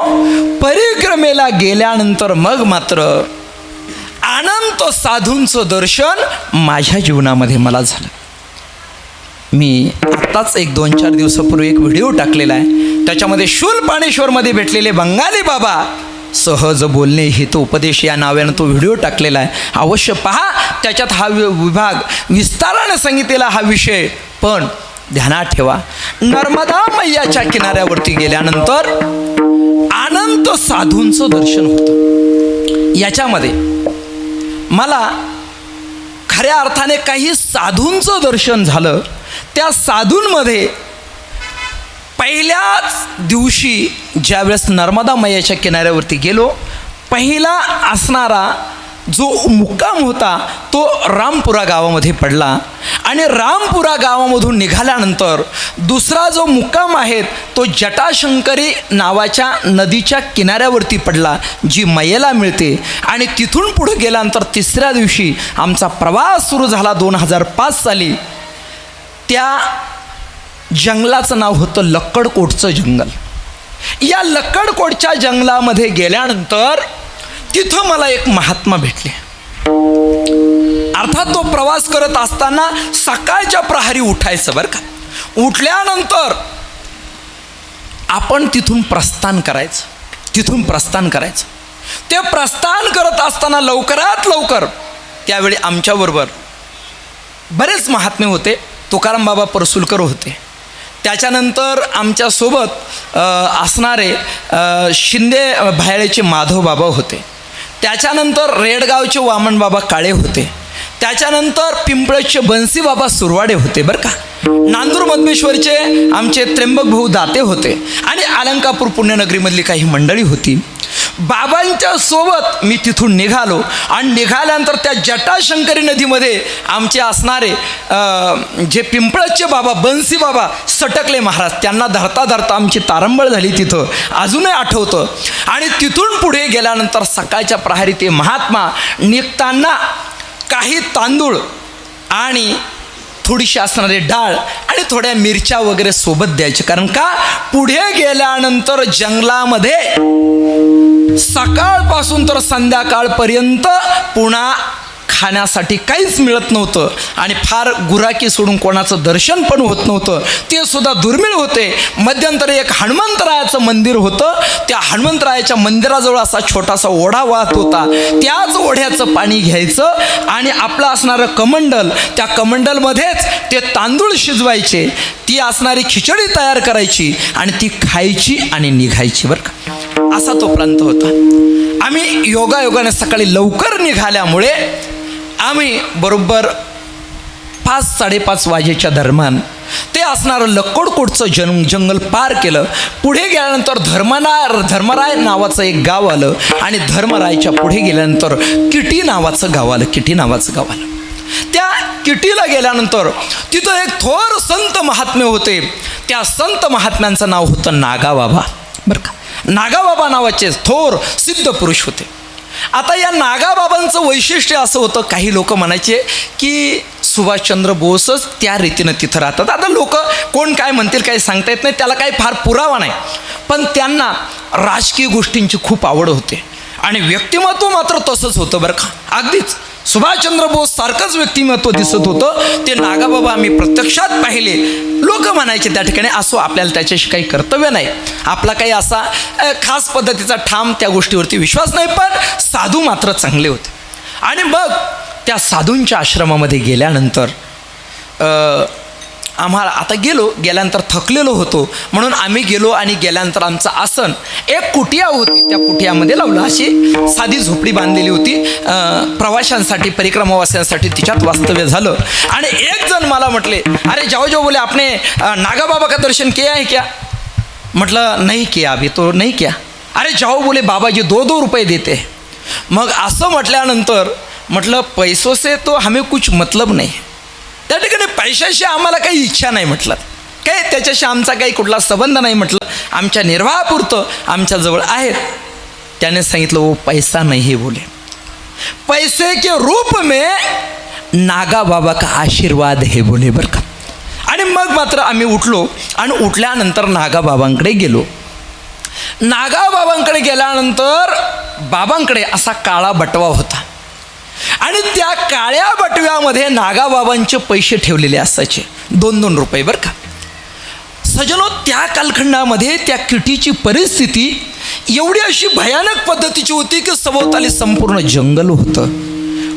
परिक्रमेला गेल्यानंतर मग मात्र अनंत साधूंचं दर्शन माझ्या जीवनामध्ये मला झालं. मी आत्ताच 1-2-4 दिवसापूर्वी एक व्हिडिओ टाकलेला आहे. त्याच्यामध्ये शूलपाणेश्वरमध्ये भेटलेले बंगाली बाबा सहज बोलणे हितोपदेश या नावाने तो व्हिडिओ टाकलेला आहे. अवश्य पहा. त्याच्यात हा विभाग विस्ताराने सांगितलेला हा विषय. पण ध्यानात ठेवा, नर्मदा मैयाच्या किनाऱ्यावरती गेल्यानंतर अनंत साधूंचं दर्शन होतं. याच्यामध्ये मला खऱ्या अर्थाने काही साधूंचं दर्शन झालं. त्या साधूंमध्ये पहिल्याच दिवशी ज्यावेळेस नर्मदा मैयाच्या किनाऱ्यावरती गेलो, पहिला असणारा जो मुक्काम होता तो रामपुरा गावामध्ये पडला. आणि रामपुरा गावामधून निघाल्यानंतर दुसरा जो मुक्काम आहे तो जटाशंकरी नावाच्या नदीच्या किनाऱ्यावरती पडला, जी मैयेला मिळते. आणि तिथून पुढे गेल्यानंतर तिसऱ्या दिवशी आमचा प्रवास सुरू झाला 2005 साली. त्या जंगलाचं नाव होतं लक्कडकोटचं जंगल. या लक्कडकोटच्या जंगलामध्ये गेल्यानंतर तिथं मला एक महात्मा भेटले. अर्थात तो प्रवास करत असताना सकाळच्या प्रहरी उठायचं बरं का. उठल्यानंतर आपण तिथून प्रस्थान करायचं, तिथून प्रस्थान करायचं. ते प्रस्थान करत असताना लवकरात लवकर त्यावेळी आमच्याबरोबर बरेच महात्मे होते. तुकाराम बाबा परसुलकर होते. त्याच्यानंतर आमच्यासोबत असणारे शिंदे भायळेचे माधव बाबा होते. त्याच्यानंतर रेडगावचे वामन बाबा काळे होते. त्याच्यानंतर पिंपळेचे बन्सी बाबा सुरवाडे होते बरं का. नांदूर मधमेश्वरचे आमचे त्र्यंबक भाऊ दाते होते. आणि अलंकापूर पुण्यनगरीमधली काही मंडळी होती. बाबांच्या सोबत मी तिथून निघालो. आणि निघाल्यानंतर त्या जटाशंकरी नदीमध्ये आमचे असणारे जे पिंपळाचे बाबा बन्सी बाबा सटकले महाराज, त्यांना धरता धरता आमची तारंबळ झाली तिथं, अजूनही आठवतं. आणि तिथून पुढे गेल्यानंतर सकाळच्या प्रहरी ते महात्मा निघताना काही तांदूळ आणि थोडीशी असणारी डाळ आणि थोड्या मिरच्या वगैरे सोबत द्यायचे. कारण का, पुढे गेल्यानंतर जंगलामध्ये सकाळपासून तर संध्याकाळपर्यंत पुन्हा खाण्यासाठी काहीच मिळत नव्हतं. आणि फार गुराकी सोडून कोणाचं दर्शन पण होत नव्हतं, ते सुद्धा दुर्मिळ होते. मध्यंतरी एक हनुमंतरायाचं मंदिर होतं. त्या हनुमंतरायाच्या मंदिराजवळ असा छोटासा ओढा वाहत होता. त्याच ओढ्याचं पाणी घ्यायचं आणि आपलं असणारं कमंडल, त्या कमंडलमध्येच ते तांदूळ शिजवायचे, ती असणारी खिचडी तयार करायची आणि ती खायची आणि निघायची बरं का. असा तो प्रांत होता. आम्ही योगायोगाने सकाळी लवकर निघाल्यामुळे आम्ही बरोबर 5-5:30 वाजेच्या दरम्यान ते असणारं लक्कडकोटचं जंगल पार केलं. पुढे गेल्यानंतर धर्मराय नावाचं एक गाव आलं आणि धर्मरायच्या पुढे गेल्यानंतर किटी नावाचं गाव आलं. त्या किटीला गेल्यानंतर तिथं एक थोर संत महात्मे होते. त्या संत महात्म्यांचं नाव होतं नागाबाबा बरं का. नागाबाबा नावाचे थोर सिद्ध पुरुष होते. आता या नागाबाबांचं वैशिष्ट्य असं होतं, काही लोक म्हणायचे की सुभाषचंद्र बोसच त्या रीतीनं तिथं राहतात. आता लोक कोण काय म्हणतील काही सांगता येत नाही, त्याला काही फार पुरावा नाही. पण त्यांना राजकीय गोष्टींची खूप आवड होते आणि व्यक्तिमत्व मात्र तसंच होतं बरं का. अगदीच सुभाषचंद्र बोस सारखंच व्यक्तिमत्व दिसत होतं. ते नागाबाबा आम्ही प्रत्यक्षात पाहिले. लोक म्हणायचे त्या ठिकाणी असो, आपल्याला त्याच्याशी काही कर्तव्य नाही, आपला काही असा खास पद्धतीचा ठाम त्या गोष्टीवरती विश्वास नाही, पण साधू मात्र चांगले होते. आणि मग त्या साधूंच्या आश्रमामध्ये गेल्यानंतर आम्हाला आता गेल्यानंतर थकलेलो होतो म्हणून आम्ही गेलो आणि गेल्यानंतर आमचं आसन एक कुटिया होती, त्या कुटियामध्ये लावलं. अशी साधी झोपडी बांधलेली होती प्रवाशांसाठी, परिक्रमावासियांसाठी. तिच्यात वास्तव्य झालं. आणि एक जण मला म्हटले, अरे जाओ बोले आपने नागा बाबा का दर्शन किया है क्या? म्हटलं नहीं किया, अभी तो नहीं किया. अरे जाओ बोले बाबाजी 2-2 रुपये देते हैं. मग असं म्हटल्यानंतर म्हटलं पैसों से तो हमें कुछ मतलब नाही, त्या ठिकाणी पैशाशी आम्हाला काही इच्छा नाही म्हटलं, काय त्याच्याशी आमचा काही कुठला संबंध नाही म्हटलं, आमच्या निर्वाहापुरतं आमच्याजवळ आहेत. त्याने सांगितलं वो पैसा नहीं है बोले, पैसे के रूप में नागा बाबा का आशीर्वाद है बोले बरं का. आणि मग मात्र आम्ही उठलो आणि उठल्यानंतर नागाबाबांकडे गेलो. नागाबाबांकडे गेल्यानंतर बाबांकडे असा काळा बटवा होता आणि त्या काळ्या बटव्यामध्ये नागाबाबांचे पैसे ठेवलेले असायचे, 2-2 रुपये बरं का. सजनो, त्या कालखंडामध्ये त्या किटीची परिस्थिती एवढी अशी भयानक पद्धतीची होती की सभोवताली संपूर्ण जंगल होतं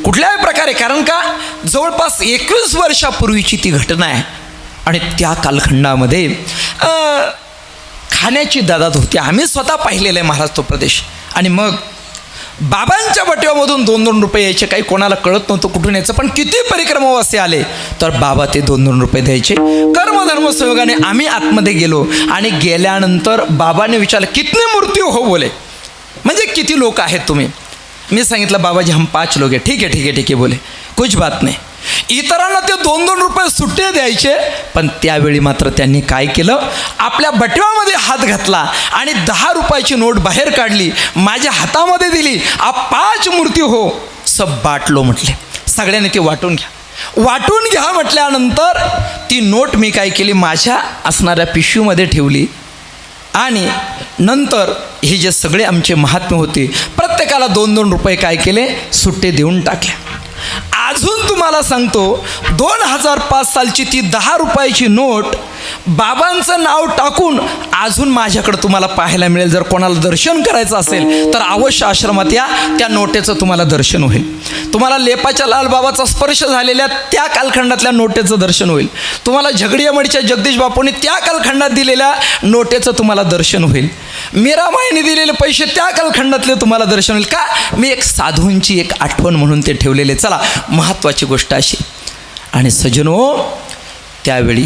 कुठल्याही प्रकारे. कारण का जवळपास 21 वर्षापूर्वीची ती घटना आहे आणि त्या कालखंडामध्ये खाण्याची दादात होती. आम्ही स्वतः पाहिलेलं आहे महाराज तो प्रदेश. आणि मग बाबांच्या बटव्यामधून 2-2 रुपये यायचे, काही कोणाला कळत नव्हतं कुठून यायचं, पण किती परिक्रमावासी आले तर बाबा ते 2-2 रुपये द्यायचे. कर्मधर्म संयोगाने आम्ही आतमध्ये गेलो आणि गेल्यानंतर बाबाने विचारलं कितने मूर्ती हो बोले, म्हणजे किती लोक आहेत तुम्ही? मी सांगितलं बाबाजी हम 5 लोग आहे. ठीक आहे बोले, कुछ बात नाही. इतरांना ते 2-2 रुपये सुट्टे द्यायचे, पण त्यावेळी मात्र त्यांनी काय केलं, आपल्या बटव्यामध्ये हात घातला आणि 10 रुपयाची नोट बाहेर काढली, माझ्या हातामध्ये दिली. 5 मूर्ती हो सब बाटलो म्हटले, सगळ्यांनी ते वाटून घ्या म्हटल्यानंतर ती नोट मी काय केली, माझ्या असणाऱ्या पिशवीमध्ये ठेवली आणि नंतर हे जे सगळे आमचे महात्मे होते प्रत्येकाला 2-2 रुपये काय केले, सुट्टे देऊन टाकले. अजून तुम्हाला सांगतो 2005 सालची ती 10 रुपयाची नोट बाबांचं नाव टाकून अजून माझ्याकडे तुम्हाला पाहायला मिळेल. जर कोणाला दर्शन करायचं असेल तर अवश्य आश्रमात या, त्या नोटेचं तुम्हाला दर्शन होईल. तुम्हाला लेपाच्या लालबाबाचा स्पर्श झालेल्या त्या कालखंडातल्या नोटेचं दर्शन होईल. तुम्हाला झगडियामडीच्या जगदीश बापूंनी त्या कालखंडात दिलेल्या नोटेचं तुम्हाला दर्शन होईल. मीराबाईंनी दिलेले पैसे त्या कालखंडातले तुम्हाला दर्शन होईल. का? मी एक साधूंची एक आठवण म्हणून ते ठेवलेले. चला, महत्त्वाची गोष्ट अशी. आणि सजनो, त्यावेळी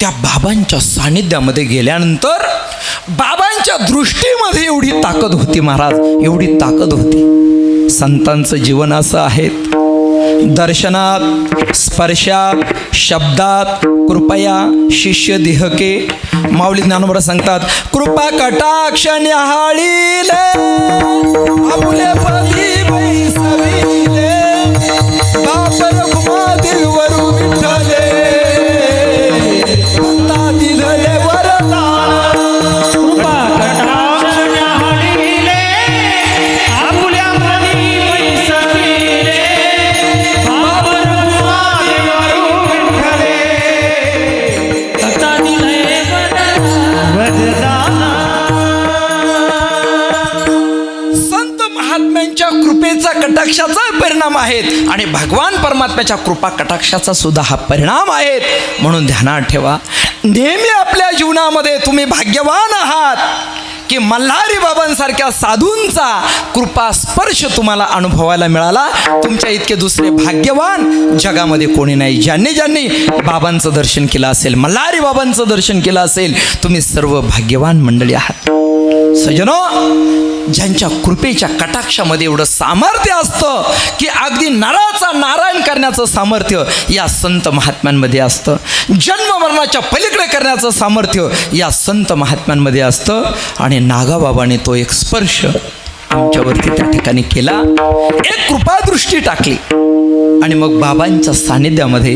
त्या बाबांच्या सानिध्यामध्ये गेल्यानंतर बाबांच्या दृष्टीमध्ये एवढी ताकद होती महाराज, एवढी ताकद होती. संतांचं जीवन असं आहे, दर्शनात, स्पर्शात, शब्दात कृपया शिष्य देहके. माऊली ज्ञानोबा सांगतात, कृपा कटाक्ष न्याहाळीले आपुले पदी बैसविले बाप रघुमादेव वरु विठ्ठले दिधले वरदान. कृपा कटाक्ष न्याहाळीले आपुल्या पदी बैसविले बाप रघुमादेव वरु विठ्ठले दत्ता दिले वरदान. संत महात्म्यांच्या परिणाम आहेत आणि भगवान परमात्म्याच्या कृपा कटाक्षाचा सुद्धा हा परिणाम आहेत. म्हणून ध्यानात ठेवा, नेहमी आपल्या जीवनामध्ये तुम्ही भाग्यवान आहात की मल्हारी बाबांसारख्या साधूंचा कृपा स्पर्श तुम्हाला अनुभवायला मिळाला. तुमच्या इतके दुसरे भाग्यवान जगामध्ये कोणी नाही. ज्यांनी बाबांचं दर्शन केलं असेल, मल्हारी बाबांचं दर्शन केलं असेल, तुम्ही सर्व भाग्यवान मंडळी आहात. सजनो, ज्यांच्या कृपेच्या कटाक्षामध्ये एवढं सामर्थ्य असतं की अगदी नराचा नारायण करण्याचं सामर्थ्य या संत महात्म्यांमध्ये असतं. जन्म मरणाच्या पलीकडे करण्याचं सामर्थ्य या संत महात्म्यांमध्ये असतं. आणि नागाबाबाने तो एक स्पर्श आमच्यावरती त्या ठिकाणी केला, एक कृपादृष्टी टाकली आणि मग बाबांच्या सानिध्यामध्ये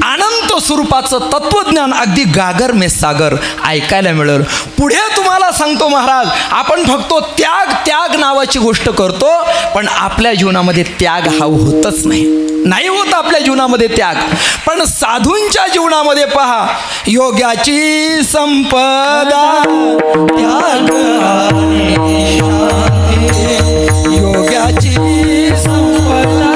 अनंत स्वरूपाचं तत्वज्ञान अगदी गागर में सागर ऐकायला मिळेल. पुढे तुम्हाला सांगतो महाराज, आपण फक्त त्याग नावाची गोष्ट करतो, पण आपल्या जीवनामध्ये त्याग हा होतच नाही होत आपल्या जीवनामध्ये त्याग. पण साधूंच्या जीवनामध्ये पहा, योगाची संपदा त्याग योगाची संपदा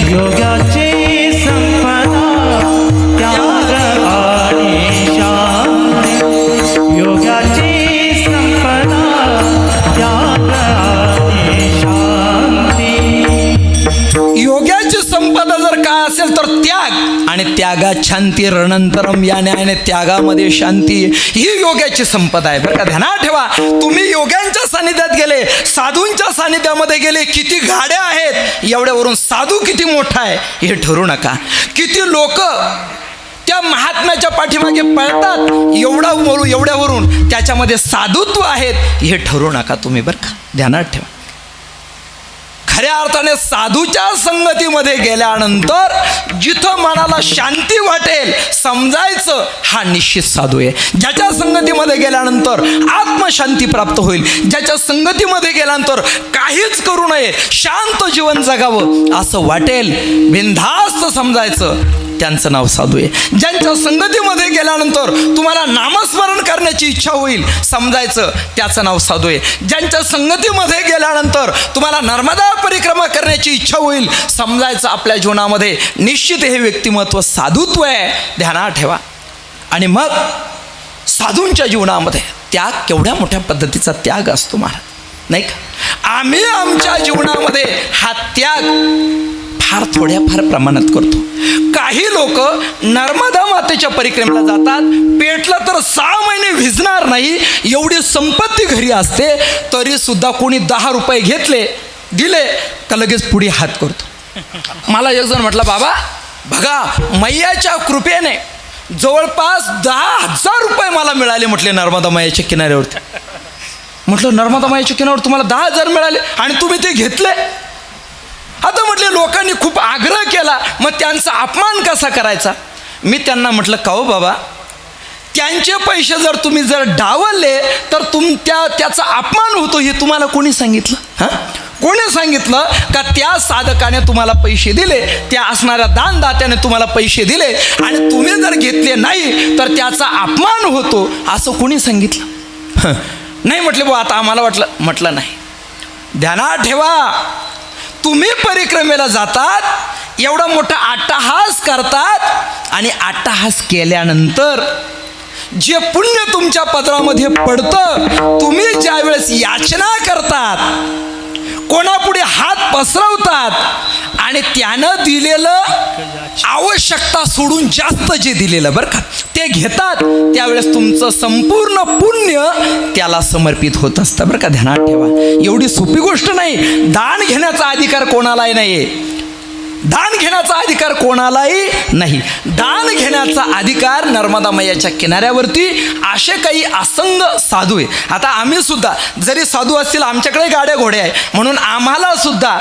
योगाची संपदा त्याग आणि शांती. योगाची संपदा त्याग आणि शांती. योगाची संपदा जर काय असेल तर त्याग, आणि त्यागात शांती. रणंतरम या न्यायाने त्यागामध्ये शांती, ही योगाची संपदा आहे बरं का. ध्यानात ठेवा, तुम्ही योग्यांच्या सानिध्यात गेले, साधूंच्या सानिध्यामध्ये गेले, किती गाड्या आहेत एवढ्यावरून साधू किती मोठा आहे हे ठरू नका. किती लोक त्या महात्म्याच्या पाठीमागे पळतात एवढ्यावरून त्याच्यामध्ये साधुत्व आहेत हे ठरू नका तुम्ही बरं का. ध्यानात ठेवा, खऱ्या अर्थाने साधूच्या संगतीमध्ये गेल्यानंतर जिथं मनाला शांती वाटेल समजायचं हा निश्चित साधू आहे. ज्याच्या संगतीमध्ये गेल्यानंतर आत्मशांती प्राप्त होईल, ज्याच्या संगतीमध्ये गेल्यानंतर काहीच करू नये, शांत जीवन जगावं असं वाटेल, बिनधास्त समजायचं, त्यांचं नाव साधू आहे. ज्यांच्या संगतीमध्ये गेल्यानंतर तुम्हाला नामस्मरण करण्याची इच्छा होईल समजायचं, त्याचं नाव साधू आहे. ज्यांच्या संगतीमध्ये गेल्यानंतर तुम्हाला नर्मदा परिक्रमा करण्याची इच्छा होईल समजायचं, आपल्या जीवनामध्ये निश्चित हे व्यक्तिमत्व साधुत्व आहे. ध्यानात ठेवा. आणि मग साधूंच्या जीवनामध्ये त्याग, केवढ्या मोठ्या पद्धतीचा त्याग असतो महाराज, नाही का. आम्ही आमच्या जीवनामध्ये हा त्याग फार प्रमाणात करतो. काही लोक नर्मदा मातेच्या परिक्रमेला जातात, पेटलं तर 6 महिने भिजणार नाही एवढी संपत्ती घरी असते, तरी सुद्धा कोणी 10 रुपये घेतले दिले का लगेच पुढे हात करतो. मला एक जण म्हटलं, बाबा बघा मैयाच्या कृपेने जवळपास 10,000 रुपये मला मिळाले म्हटले नर्मदा मैयाच्या किनाऱ्यावरती. म्हटलं नर्मदा मैयाच्या किनाऱ्यावर तुम्हाला 10,000 मिळाले आणि तुम्ही ते घेतले. आता म्हटले लोकांनी खूप आग्रह केला, मग त्यांचा अपमान कसा करायचा. मी त्यांना म्हटलं, का हो बाबा, त्यांचे पैसे जर तुम्ही डावलले तर त्याचा अपमान होतो हे तुम्हाला कोणी सांगितलं. हां, कोणी सांगितलं का त्या साधकाने तुम्हाला पैसे दिले, त्या असणाऱ्या दानदात्याने तुम्हाला पैसे दिले आणि तुम्ही जर घेतले नाही तर त्याचा अपमान होतो असं कोणी सांगितलं. नाही म्हटले बुवा, आता आम्हाला म्हटलं नाही. ध्यानात ठेवा, तुम्ही परिक्रमेला जातात, एवढा मोठा अट्टहास करतात आणि अट्टहास केल्यानंतर जे पुण्य तुमच्या पदरामध्ये पडतं, तुम्ही ज्या वेळेस याचना करतात, कोणापुढे हात पसरवतात आणि त्यानं दिलेलं आवश्यकता सोडून जास्त जे दिलेलं बरं का ते घेतात, त्यावेळेस तुमचं संपूर्ण पुण्य त्याला समर्पित होत असतं बरं का. ध्यानात ठेवा, एवढी सोपी गोष्ट नाही. दान घेण्याचा अधिकार कोणालाही नाही, दान घेण्याचा अधिकार कोणालाही नाही. दान घेण्याचा अधिकार नर्मदा मैयाच्या किनाऱ्यावरती असे काही असंग साधू आहे. आता आम्ही सुद्धा जरी साधू असतील, आमच्याकडे गाड्या घोड्या आहे, म्हणून आम्हाला सुद्धा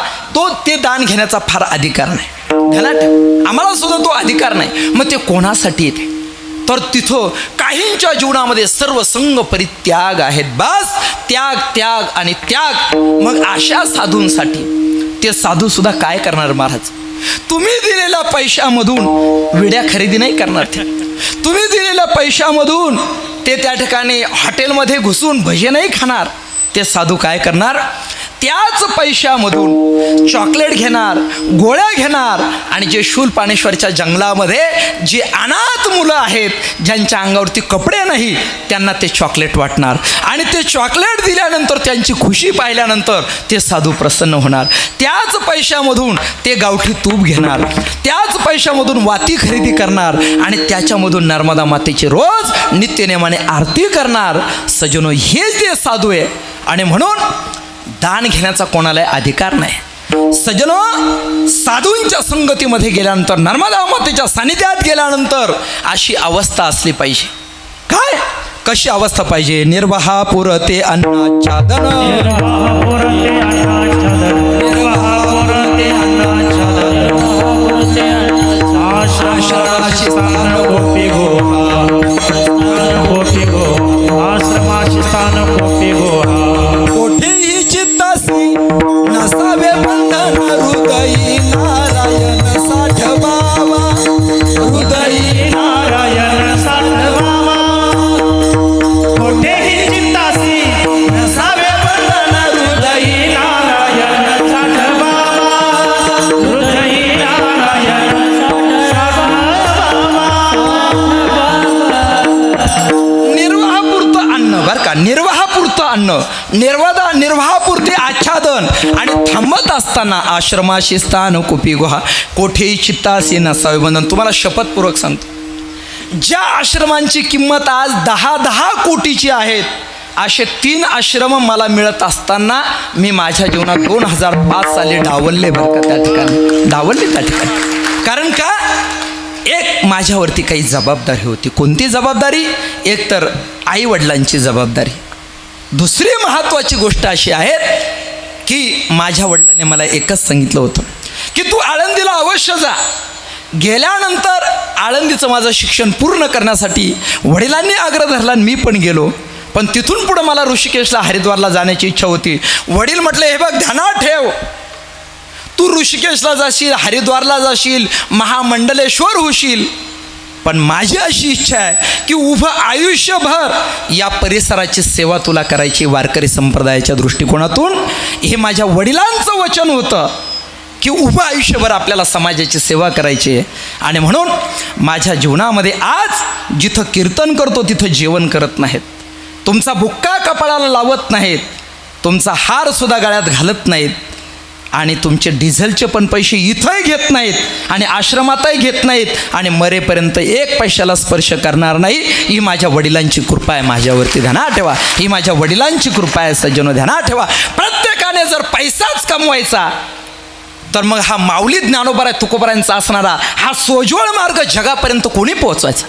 ते दान घेण्याचा फार अधिकार नाही. ध्यानात ठेवा, आम्हाला सुद्धा तो अधिकार नाही. मग ते कोणासाठी येते तर तिथं काहींच्या जीवनामध्ये सर्व संग परित्याग आहेत. बस त्याग त्याग आणि त्याग. मग अशा साधूंसाठी ते साधू सुद्धा काय करणार महाराज, तुम्ही दिलेल्या पैशामधून विड्या खरेदी नाही करणार. तुम्ही दिलेल्या पैशामधून ते त्या ठिकाणी हॉटेलमध्ये घुसून भजे नाही खाणार. ते साधू काय करणार, त्याच पैशामधून चॉकलेट घेणार, गोळ्या घेणार आणि जे शूलपाणेश्वरच्या जंगलामध्ये जी अनाथ मुलं आहेत, ज्यांच्या अंगावरती कपडे नाही, त्यांना ते चॉकलेट वाटणार आणि ते चॉकलेट दिल्यानंतर त्यांची खुशी पाहिल्यानंतर ते साधू प्रसन्न होणार. त्याच पैशामधून ते गावठी तूप घेणार, त्याच पैशामधून वाती खरेदी करणार आणि त्याच्यामधून नर्मदा मातेची रोज नित्यनेमाने आरती करणार. सजनो, हे जे साधू आहे. आणि म्हणून दान घेण्याचा कोणालाही अधिकार नाही. सजनो, साधूंच्या संगतीमध्ये गेल्यानंतर, नर्मदा मातेच्या सानिध्यात गेल्यानंतर अशी अवस्था असली पाहिजे. काय, कशी अवस्था पाहिजे? निर्वाहा पुरते अन्नाच्छादन, निर्वाहा पुरते अन्नाच्छादन, निर्वाहा पुरते अन्नाच्छादन, पुरते अन्नाच्छादन. आश्रमाशी स्थान गोपी गोहा, गोपी गो, आश्रमाशी स्थान गोपी गोहा. कोठेही चित्तासी नसावे बंधन, हृदयी नारायण साठवावा, हृदयी नारायण साठवावा. कोठेही चित्तासी नसावे बंधन, हृदयी नारायण साठवावा, हृदयी नारायण साठवावा. निर्वाहापुरतं अन्न, बरं का, निर्वाहापुरतं अन्न, निर्वाहापुरते आच्छादन आणि थांबत असताना आश्रमाशी स्थान कुपी गुहा, कोठेही चित्तासी नसावे बंधन. तुम्हाला शपथपूर्वक सांगतो, ज्या आश्रमांची किंमत आज 10-10 कोटीची आहेत, असे 3 आश्रम मला मिळत असताना मी माझ्या जीवनात 2005 साली डावलले, बरं का, त्या ठिकाणी डावलले त्या ठिकाणी. कारण का, एक माझ्यावरती काही जबाबदारी होती. कोणती जबाबदारी? एक तर आई वडिलांची जबाबदारी. दुसरी महत्त्वाची गोष्ट अशी आहे की माझ्या वडिलांनी मला एकच सांगितलं होतं की तू आळंदीला अवश्य जा. गेल्यानंतर आळंदीचं माझं शिक्षण पूर्ण करण्यासाठी वडिलांनी आग्रह धरला, मी पण गेलो. पण तिथून पुढं मला ऋषिकेशला, हरिद्वारला जाण्याची इच्छा होती. वडील म्हटले, हे बघ, ध्यानात ठेव, तू ऋषिकेशला जाशील, हरिद्वारला जाशील, महामंडलेश्वर होशील, पण माझी अशी इच्छा आहे की उभं आयुष्यभर या परिसराची सेवा तुला करायची, वारकरी संप्रदायाच्या दृष्टिकोनातून. हे माझ्या वडिलांचं वचन होतं की उभं आयुष्यभर आपल्याला समाजाची सेवा करायची आहे. आणि म्हणून माझ्या जीवनामध्ये आज जिथं कीर्तन करतो तिथं जेवण करत नाहीत, तुमचा बुक्का कपाळाला लावत नाहीत, तुमचा हारसुद्धा गळ्यात घालत नाहीत आणि तुमचे डिझेलचे पण पैसे इथंही घेत नाहीत आणि आश्रमातही घेत नाहीत आणि मरेपर्यंत 1 पैशाला स्पर्श करणार नाही. ही माझ्या वडिलांची कृपा आहे माझ्यावरती, ध्यानात ठेवा. ही माझ्या वडिलांची कृपा आहे सज्जनो, ध्यानात ठेवा. प्रत्येकाने जर पैसाच कमवायचा तर मग हा माऊली ज्ञानोबा तुकोबारायांचा असणारा हा सोज्वळ मार्ग जगापर्यंत कोणी पोहोचवायचा?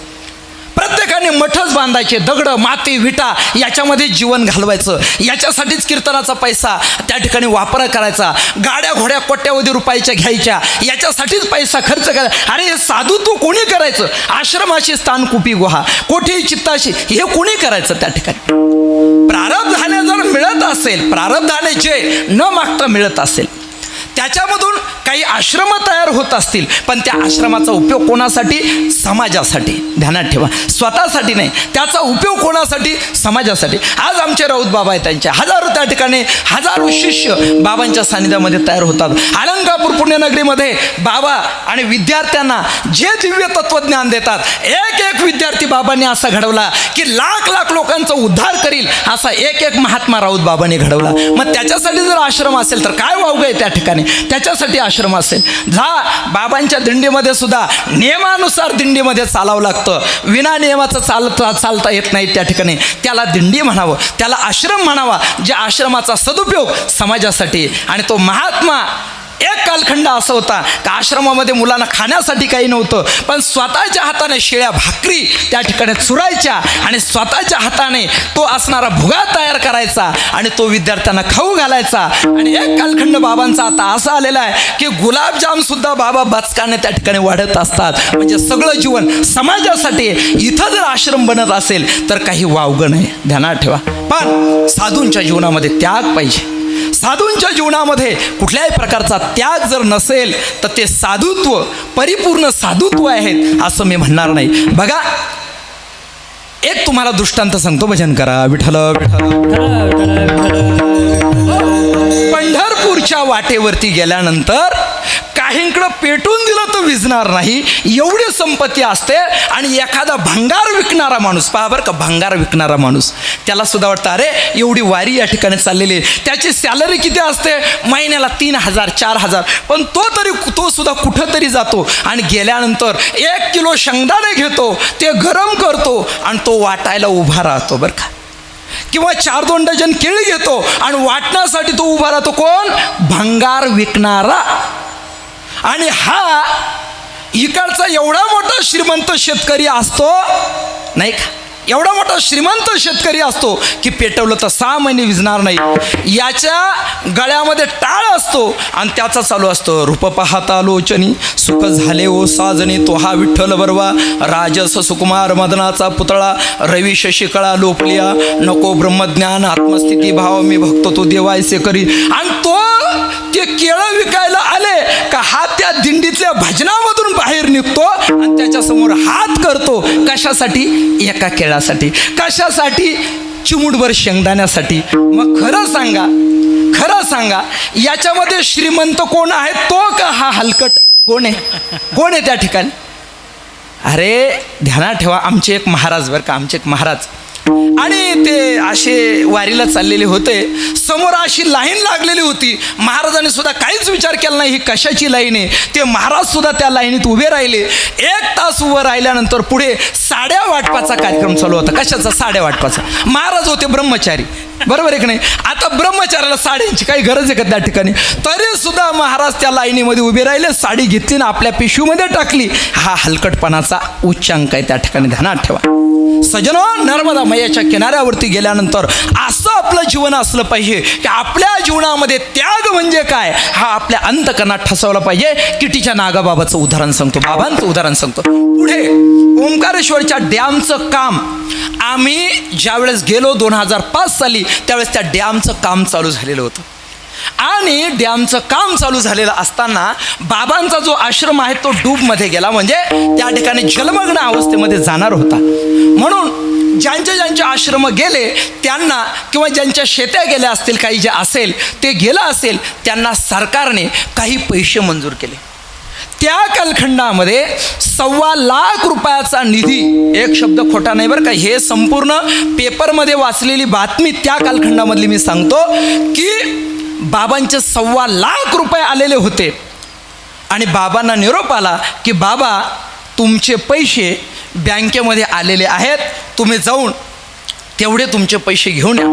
प्रत्येकाने मठच बांधायचे, दगड, माती, विटा याच्यामध्ये जीवन घालवायचं. याच्यासाठीच कीर्तनाचा पैसा त्या ठिकाणी वापर करायचा. गाड्या घोड्या कोट्यावधी रुपयाच्या घ्यायच्या, याच्यासाठीच पैसा खर्च करायचा. अरे हे साधुत्व कोणी करायचं? आश्रमाशी स्थान कुपी गुहा, कोठेही चित्ताशी, हे कोणी करायचं त्या ठिकाणी? प्रारब्धाने जर मिळत असेल, प्रारब्धाने जे न मागता मिळत असेल, त्याच्यामधून काही आश्रम तयार होत असतील, पण त्या आश्रमाचा उपयोग कोणासाठी? समाजासाठी. ध्यानात ठेवा, स्वतःसाठी नाही. त्याचा उपयोग कोणासाठी? समाजासाठी. आज आमचे राऊत बाबा आहेत, त्यांच्या हजारो त्या ठिकाणी हजारो शिष्य बाबांच्या सानिध्यामध्ये तयार होतात. अलंकापूर पुण्यनगरीमध्ये बाबा आणि विद्यार्थ्यांना जे दिव्य तत्वज्ञान देतात, एक विद्यार्थी बाबांनी असा घडवला की लाख लोकांचा उद्धार करील, असा एक महात्मा राऊत बाबांनी घडवला. मग त्याच्यासाठी जर आश्रम असेल तर काय वावगं आहे त्या ठिकाणी? त्याच्यासाठी आश्रम असेल. बाबांच्या दिंडीमध्ये सुद्धा नियमानुसार दिंडीमध्ये चालावं लागतं. विना नियमाचं चालता येत नाही त्या ठिकाणी. त्याला दिंडी म्हणावं, त्याला आश्रम म्हणावा, ज्या आश्रमाचा सदुपयोग समाजासाठी. आणि तो महात्मा एक कालखंड असा होता का आश्रमामध्ये मुलांना खाण्यासाठी काही नव्हतं, पण स्वतःच्या हाताने शिळ्या भाकरी त्या ठिकाणी चुरायच्या आणि स्वतःच्या हाताने तो असणारा भुगा तयार करायचा आणि तो विद्यार्थ्यांना खाऊ घालायचा. आणि एक कालखंड बाबांचा आता असा आलेला आहे की गुलाबजाम सुद्धा बाबा बचकाने त्या ठिकाणी वाढत असतात. म्हणजे सगळं जीवन समाजासाठी. इथं जर आश्रम बनत असेल तर काही वावगं नाही, ध्यानात ठेवा. पण साधूंच्या जीवनामध्ये त्याग पाहिजे. साधूंच्या जीवनामध्ये कुठल्याही प्रकारचा त्याग जर नसेल तर ते साधुत्व परिपूर्ण साधुत्व आहेत असं मी म्हणणार नाही. बघा, एक तुम्हाला दृष्टांत सांगतो, भजन करा विठ्ठल विठ्ठल. पंढरपूरच्या वाटेवरती गेल्यानंतर काहींकडं पेटून दिलं तर विझणार नाही एवढी संपत्ती असते. आणि एखादा भंगार विकणारा माणूस, पहा बरं का, भंगार विकणारा माणूस, त्याला सुद्धा वाटतं अरे एवढी वारी या ठिकाणी चाललेली आहे, त्याची सॅलरी किती असते महिन्याला 3,000 4,000, पण तो सुद्धा कुठंतरी जातो आणि गेल्यानंतर 1 किलो शेंगदाणे घेतो, ते गरम करतो आणि तो वाटायला उभा राहतो बरं का. किंवा 4-2 डझन केळी घेतो आणि वाटण्यासाठी तो उभा राहतो. कोण? भंगार विकणारा. आणि हा इकडचा एवढा मोठा श्रीमंत शेतकरी असतो नाही का, एवढा मोठा श्रीमंत शेतकरी असतो की पेटवलं तर 6 महिने विझणार नाही. याच्या गळ्यामध्ये टाळ असतो आणि त्याचा चालू असतो, रूप पाहता लोचनी सुख झाले ओ साजनी, तो हा विठ्ठल बरवा राजस सुकुमार मदनाचा पुतळा, रवी शशिकळा लोपलिया, नको ब्रह्मज्ञान आत्मस्थिती भाव मी भक्त तो देवायसे करी. आणि तो ते केळं विकायला आले का हा त्या दिंडीतल्या भजनामधून बाहेर निघतो आणि त्याच्यासमोर हात करतो. कशासाठी? एका केळासाठी. कशासाठी? चिमुटभर शेंगदाण्यासाठी. मग खरं सांगा याच्यामध्ये श्रीमंत कोण आहे, तो का हा हलकट? कोण आहे त्या ठिकाणी? अरे ध्यानात ठेवा, आमचे एक महाराज बरं का, आमचे एक महाराज, आणि ते असे वारीला चाललेले होते. समोर अशी लाईन लागलेली होती. महाराजांनी सुद्धा काहीच विचार केला नाही ही कशाची लाईन आहे. ते महाराज सुद्धा त्या लाईनीत उभे राहिले. 1 तास उभं राहिल्यानंतर पुढे साड्या वाटपाचा कार्यक्रम चालू होता. कशाचा? साड्या वाटपाचा. महाराज होते ब्रह्मचारी, बरोबर आहे की नाही. आता ब्रह्मचार्याला साड्यांची काही गरज आहे का त्या ठिकाणी? तरी सुद्धा महाराज त्या लाईनीमध्ये उभे राहिले, साडी घेतली ना आपल्या पिशवीमध्ये टाकली. हा हलकटपणाचा उच्चांक आहे त्या ठिकाणी, ध्यानात ठेवा. सजनो, नर्मदा मैयाच्या किनाऱ्यावरती गेल्यानंतर असं आपलं जीवन असलं पाहिजे की आपल्या जीवनामध्ये त्याग म्हणजे काय हा आपल्या अंतकरणात ठसवला पाहिजे. किटीच्या नागाबाबाचं उदाहरण सांगतो, बाबांचं उदाहरण सांगतो. पुढे ओंकारेश्वरच्या डॅमचं काम आम्ही ज्यावेळेस गेलो 2005 साली, त्यावेळेस त्या डॅमचं काम चालू झालेलं होतं. आणि डॅमचं काम चालू झालेलं असताना बाबांचा जो आश्रम आहे तो डूबमध्ये गेला, म्हणजे त्या ठिकाणी जलमग्न अवस्थेमध्ये जाणार होता. म्हणून ज्यांचे आश्रम गेले त्यांना, किंवा ज्यांच्या शेत्या गेल्या असतील, काही जे असेल ते गेलं असेल, त्यांना सरकारने काही पैसे मंजूर केले. त्या कालखंडामध्ये 1.25 लाख रुपयाचा निधी, एक शब्द खोटा नाही बरं का, हे संपूर्ण पेपरमध्ये वाचलेली बातमी त्या कालखंडामधली मी सांगतो की बाबांचे 1.25 लाख रुपये आलेले होते. आणि बाबांना निरोप आला की बाबा तुमचे पैसे बँकेमध्ये आलेले आहेत, तुम्ही जाऊन तेवढे तुमचे पैसे घेऊन या.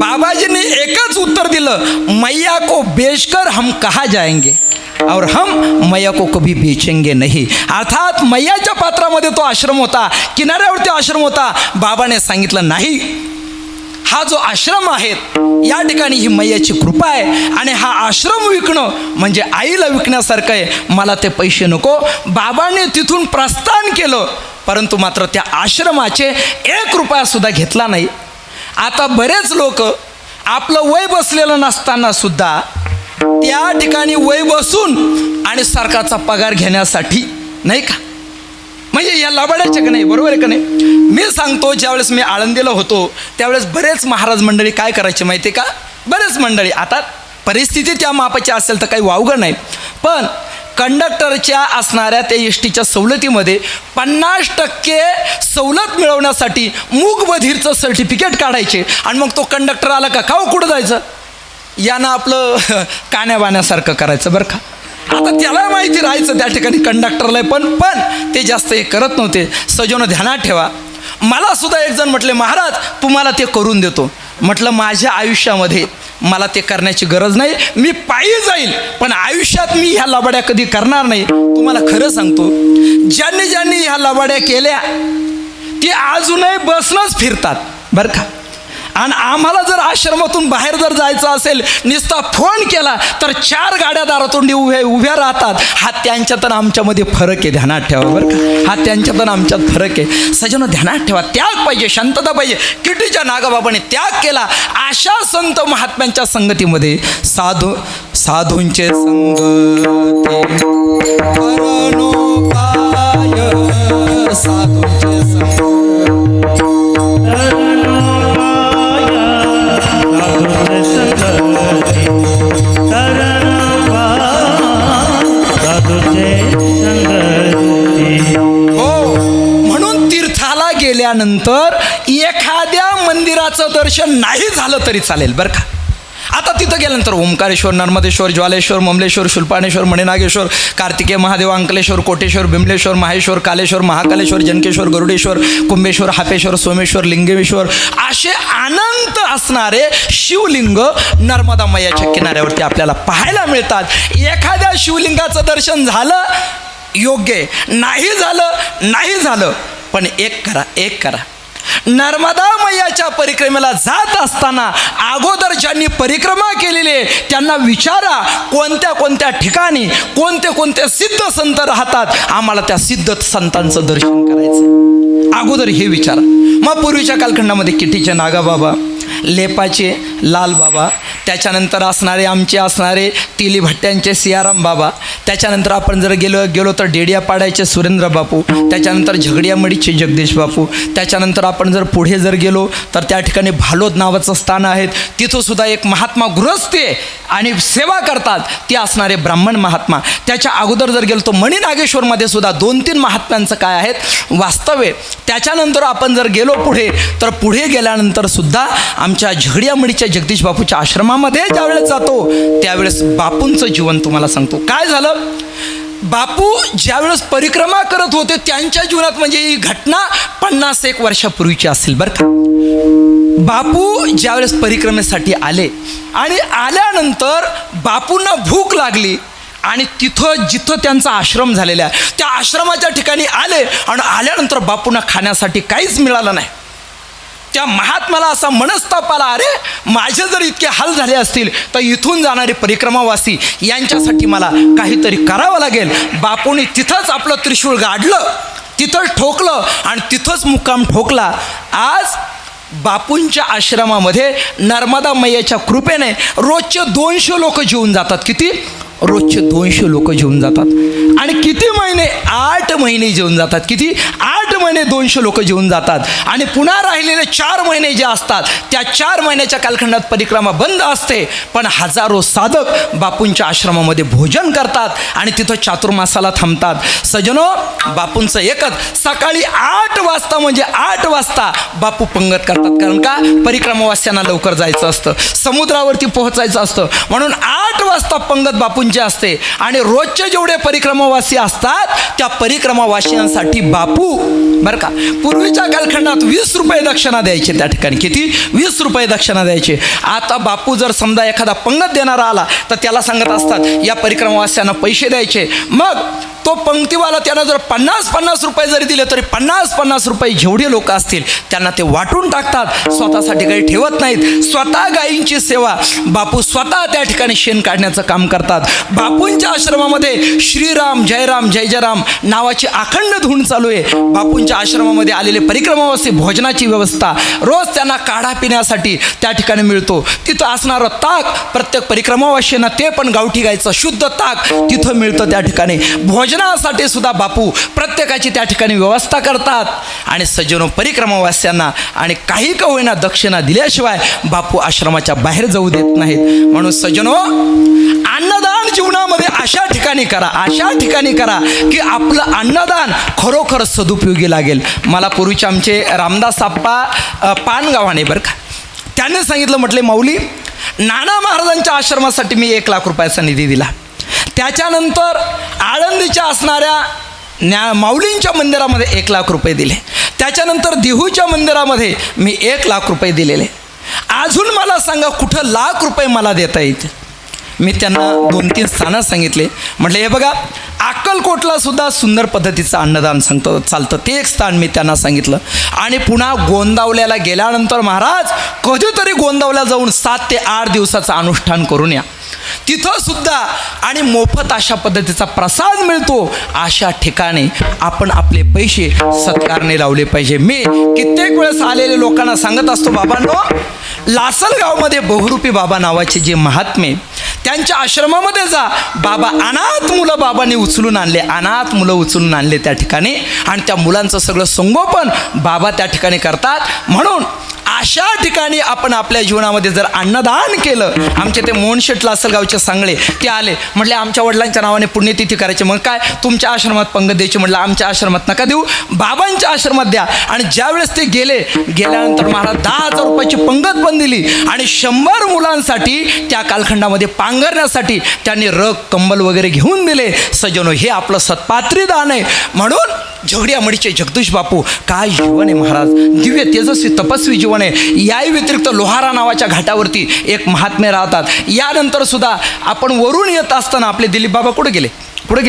बाबाजींनी एकच उत्तर दिलं, मैया को बेचकर हम कहाँ जाएंगे और हम मैया को कभी बेचेंगे नहीं. अर्थात मैयाच्या पात्रामध्ये तो आश्रम होता, किनाऱ्यावरती आश्रम होता. बाबाने सांगितलं नाही, हा जो आश्रम आहे या ठिकाणी ही मैयाची कृपा आहे आणि हा आश्रम विकणं म्हणजे आईला विकण्यासारखं आहे, मला ते पैसे नको. बाबांनी तिथून प्रस्थान केलं, परंतु मात्र त्या आश्रमाचे 1 रुपया सुद्धा घेतला नाही. आता बरेच लोक आपलं वय बसलेलं नसताना सुद्धा त्या ठिकाणी वय बसून आणि सरकारचा पगार घेण्यासाठी, नाही का, म्हणजे या लबाड्याचे का नाही, बरोबर आहे का नाही. मी सांगतो, ज्यावेळेस मी आळंदीला होतो त्यावेळेस बरेच महाराज मंडळी काय करायचे माहिती आहे का, बरेच मंडळी, आता परिस्थिती त्या मापाची असेल तर काही वावगं नाही, पण कंडक्टरच्या असणाऱ्या त्या एसटीच्या सवलतीमध्ये 50% सवलत मिळवण्यासाठी मूकबधीरचं सर्टिफिकेट काढायचे. आणि मग तो कंडक्टर आला का खाऊ कुठं जायचं, यानं आपलं काण्याबाण्यासारखं करायचं बरं का. आता त्याला माहिती राहायचं त्या ठिकाणी कंडक्टरला, पण ते जास्त हे करत नव्हते. सजोनं ध्यानात ठेवा, मला सुद्धा एक जण म्हटले महाराज तुम्हाला ते करून देतो. म्हटलं माझ्या आयुष्यामध्ये मला ते करण्याची गरज नाही, मी पायी जाईल, पण आयुष्यात मी ह्या लबाड्या कधी करणार नाही. तुम्हाला खरं सांगतो, ज्यांनी ह्या लबाड्या केल्या ते अजूनही बसनंच फिरतात बरं का. आणि आम्हाला जर आश्रमातून बाहेर जर जायचं असेल, नुसता फोन केला तर 4 गाड्या दारातून उभ्या राहतात. हा त्यांच्यात आणि आमच्यामध्ये फरक आहे, ध्यानात ठेवा बरं का. हा त्यांच्यात आणि आमच्यात फरक आहे. सजनो ध्यानात ठेवा, त्याग पाहिजे, शांतता पाहिजे. किटीच्या नागाबाबाने त्याग केला. अशा संत महात्म्यांच्या संगतीमध्ये साधूंचे संगती करणो काय, साधूंचे संगती गेल्यानंतर एखाद्या मंदिराचं दर्शन नाही झालं तरी चालेल बरं का. आता तिथं गेल्यानंतर ओंकारेश्वर, नर्मदेश्वर, ज्वालेश्वर, ममलेश्वर, शुल्पाणेश्वर, मणिनागेश्वर, कार्तिकेय महादेव, अंकलेश्वर, कोटेश्वर, बिमलेश्वर, माहेश्वर, कालेश्वर, महाकालेश्वर, जनकेश्वर, गरुडेश्वर, कुंभेश्वर, हापेश्वर, सोमेश्वर, लिंगेश्वर असे अनंत असणारे शिवलिंग नर्मदा मैयाच्या किनाऱ्यावरती आपल्याला पाहायला मिळतात. एखाद्या शिवलिंगाचं दर्शन झालं योग्य, नाही झालं पण एक करा. नर्मदा मैयाच्या परिक्रमेला जात असताना अगोदर ज्यांनी परिक्रमा केलेली आहे त्यांना विचारा कोणत्या ठिकाणी कोणते सिद्ध संत राहतात, आम्हाला त्या सिद्ध संतांचं दर्शन करायचं. अगोदर हे विचारा. मग पूर्वीच्या कालखंडामध्ये किटीचे नागाबाबा, लेपाचे लाल बाबा, त्याच्यानंतर आमचे तिली भट्ट्यांचे सियाराम बाबा, त्याच्यानंतर आपण जर गेलो तर डेडियापाड्याचे सुरेंद्र बापू, त्याच्यानंतर झगडियामडीचे जगदीश बापू, त्याच्यानंतर आपण जर पुढे गेलो तर त्या ठिकाणी भालोद नावाचं स्थान आहे. तिथं सुद्धा एक महात्मा गृहस्थी आणि सेवा करतात, ती असणारे ब्राह्मण महात्मा. त्याच्या अगोदर जर गेलो तर मणिनागेश्वरमध्ये सुद्धा 2-3 महात्म्यांचं काय आहेत वास्तव्य. त्याच्यानंतर आपण जर गेलो पुढे गेल्यानंतर सुद्धा आमच्या झगडियामडीच्या जगदीश बापूच्या आश्रमामध्ये ज्यावेळेस जातो त्यावेळेस बापूंचं जीवन तुम्हाला सांगतो. काय झालं, बापू ज्यावेळेस परिक्रमा करत होते त्यांच्या जीवनात म्हणजे ही घटना 50-1 वर्षापूर्वीची असेल बरं का. बापू ज्यावेळेस परिक्रमेसाठी आले आणि आल्यानंतर बापूंना भूक लागली आणि जिथं त्यांचा आश्रम झालेला आहे त्या आश्रमाच्या ठिकाणी आले आणि आल्यानंतर बापूंना खाण्यासाठी काहीच मिळालं नाही. त्या महात्म्याला असा मनस्ताप आला, अरे माझे जर इतके हाल झाले असतील तर इथून जाणारे परिक्रमावासी यांच्यासाठी मला काहीतरी करावं लागेल. बापूंनी तिथंच आपलं त्रिशूळ गाडलं, तिथंच ठोकलं आणि तिथंच मुक्काम ठोकला. आज बापूंच्या आश्रमामध्ये नर्मदा मैयाच्या कृपेने रोजचे 200 लोक जेवून जातात. किती? रोजचे 200 लोक जेवून जातात. आणि किती महिने? 8 महिने जेवून जातात. किती? 8 महिने 200 लोक जेवून जातात. आणि पुन्हा राहिलेले 4 महिने जे असतात त्या 4 महिन्याच्या कालखंडात परिक्रमा बंद असते, पण हजारो साधक बापूंच्या आश्रमामध्ये भोजन करतात आणि तिथं चातुर्मासाला थांबतात. सजनो, बापूंचं एकच, सकाळी 8 वाजता म्हणजे 8 वाजता बापू पंगत करतात. कारण का? परिक्रमावास्यांना लवकर जायचं असतं, समुद्रावरती पोहोचायचं असतं, म्हणून 8 वाजता पंगत बापूंची असते. आणि रोजचे जेवढे परिक्रमावासी असतात त्या परिक्रमावासियांसाठी बापू बरं का पूर्वीच्या कालखंडात 20 रुपये दक्षिणा द्यायचे. त्या ठिकाणी किती? 20 रुपये दक्षिणा द्यायचे. आता बापू जर समजा एखादा पंगत देणारा आला तर त्याला सांगत असतात या परिक्रमावासियांना पैसे द्यायचे. मग तो पंक्तीवाला त्यांना जर 50-50 रुपये जरी दिले तरी 50-50 रुपये जेवढे लोक असतील त्यांना ते वाटून टाकतात, स्वतःसाठी काही ठेवत नाहीत. स्वतः गायींची सेवा बापू स्वतः त्या ठिकाणी शेण काढण्याचं काम करतात. बापूंच्या आश्रमामध्ये श्रीराम जयराम जय जयराम नावाची अखंड धून चालू आहे. बापूंच्या आश्रमामध्ये आलेले परिक्रमावासी भोजनाची व्यवस्था, रोज त्यांना काढा पिण्यासाठी त्या ठिकाणी मिळतो. तिथं असणारं ताक प्रत्येक परिक्रमावासींना ते पण गावठी गायचं शुद्ध ताक तिथं मिळतं. त्या ठिकाणी भोजनासाठी सुद्धा बापू प्रत्येकाची त्या ठिकाणी व्यवस्था करतात. आणि सज्जनो, परिक्रमावास्यांना आणि काही का होईना दक्षिणा दिल्याशिवाय बापू आश्रमाच्या बाहेर जाऊ देत नाहीत. म्हणून सज्जनो, अन्नदान जीवनामध्ये अशा ठिकाणी करा की आपलं अन्नदान खरोखर सदुपयोगी लागेल. मला पूर्वीचे आमचे रामदास आप्पा पानगावाने बरं का, त्यांनी सांगितलं, म्हटले माऊली, नाना महाराजांच्या आश्रमासाठी मी 1 लाख रुपयाचा निधी दिला. त्याच्यानंतर आळंदीच्या असणाऱ्या माऊलींच्या मंदिरामध्ये 1 लाख रुपये दिले. त्याच्यानंतर देहूच्या मंदिरामध्ये मी 1 लाख रुपये दिलेले. अजून मला सांगा कुठं लाख रुपये मला देता येतील? मी त्यांना 2-3 स्थानं सांगितले. म्हटलं हे बघा, अक्कलकोटला सुद्धा सुंदर पद्धतीचं अन्नदान चालतं, ते एक स्थान मी त्यांना सांगितलं. आणि पुन्हा गोंदावल्याला गेल्यानंतर महाराज कधीतरी गोंदावल्या जाऊन 7 ते 8 दिवसाचं अनुष्ठान करून या, तिथं सुद्धा आणि मोफत अशा पद्धतीचा प्रसाद मिळतो. अशा ठिकाणी आपण आपले पैसे सत्कारने लावले पाहिजे. मी कित्येक वेळेस आलेल्या लोकांना सांगत असतो, बाबांनो, लासलगावमध्ये बहुरूपी बाबा नावाचे जे महात्मे, त्यांच्या आश्रमामध्ये जा. बाबा अनाथ मुलं बाबांनी उचलून आणले त्या ठिकाणी, आणि त्या मुलांचं सगळं संगोपन बाबा त्या ठिकाणी करतात. म्हणून अशा ठिकाणी आपण आपल्या जीवनामध्ये जर अन्नदान केलं. आमचे ते मोहनशेठ लासलगावचे सांगळे ते आले, म्हटले आमच्या वडिलांच्या नावाने पुण्यतिथी करायची. मग काय तुमच्या आश्रमात पंगत द्यायची? म्हटलं आमच्या आश्रमात नका देऊ, बाबांच्या आश्रमात द्या. आणि ज्यावेळेस ते गेल्यानंतर महाराज 10,000 रुपयाची पंगत पण दिली आणि 100 मुलांसाठी त्या कालखंडामध्ये पांघरण्यासाठी त्यांनी रग कंबल वगैरे घेऊन दिले. सजनो, हे आपलं सत्पात्री दान आहे. म्हणून झगडियामडीचे जगदीश बापू काय जीवन आहे महाराज, दिव्य तेजस्वी तपस्वी जीवन आहे. याही व्यतिरिक्त लोहारा नावाच्या घाटावरती एक महात्मे राहतात. यानंतर सुद्धा आपण वरून येत असताना आपले दिलीप बाबा कुठे गेले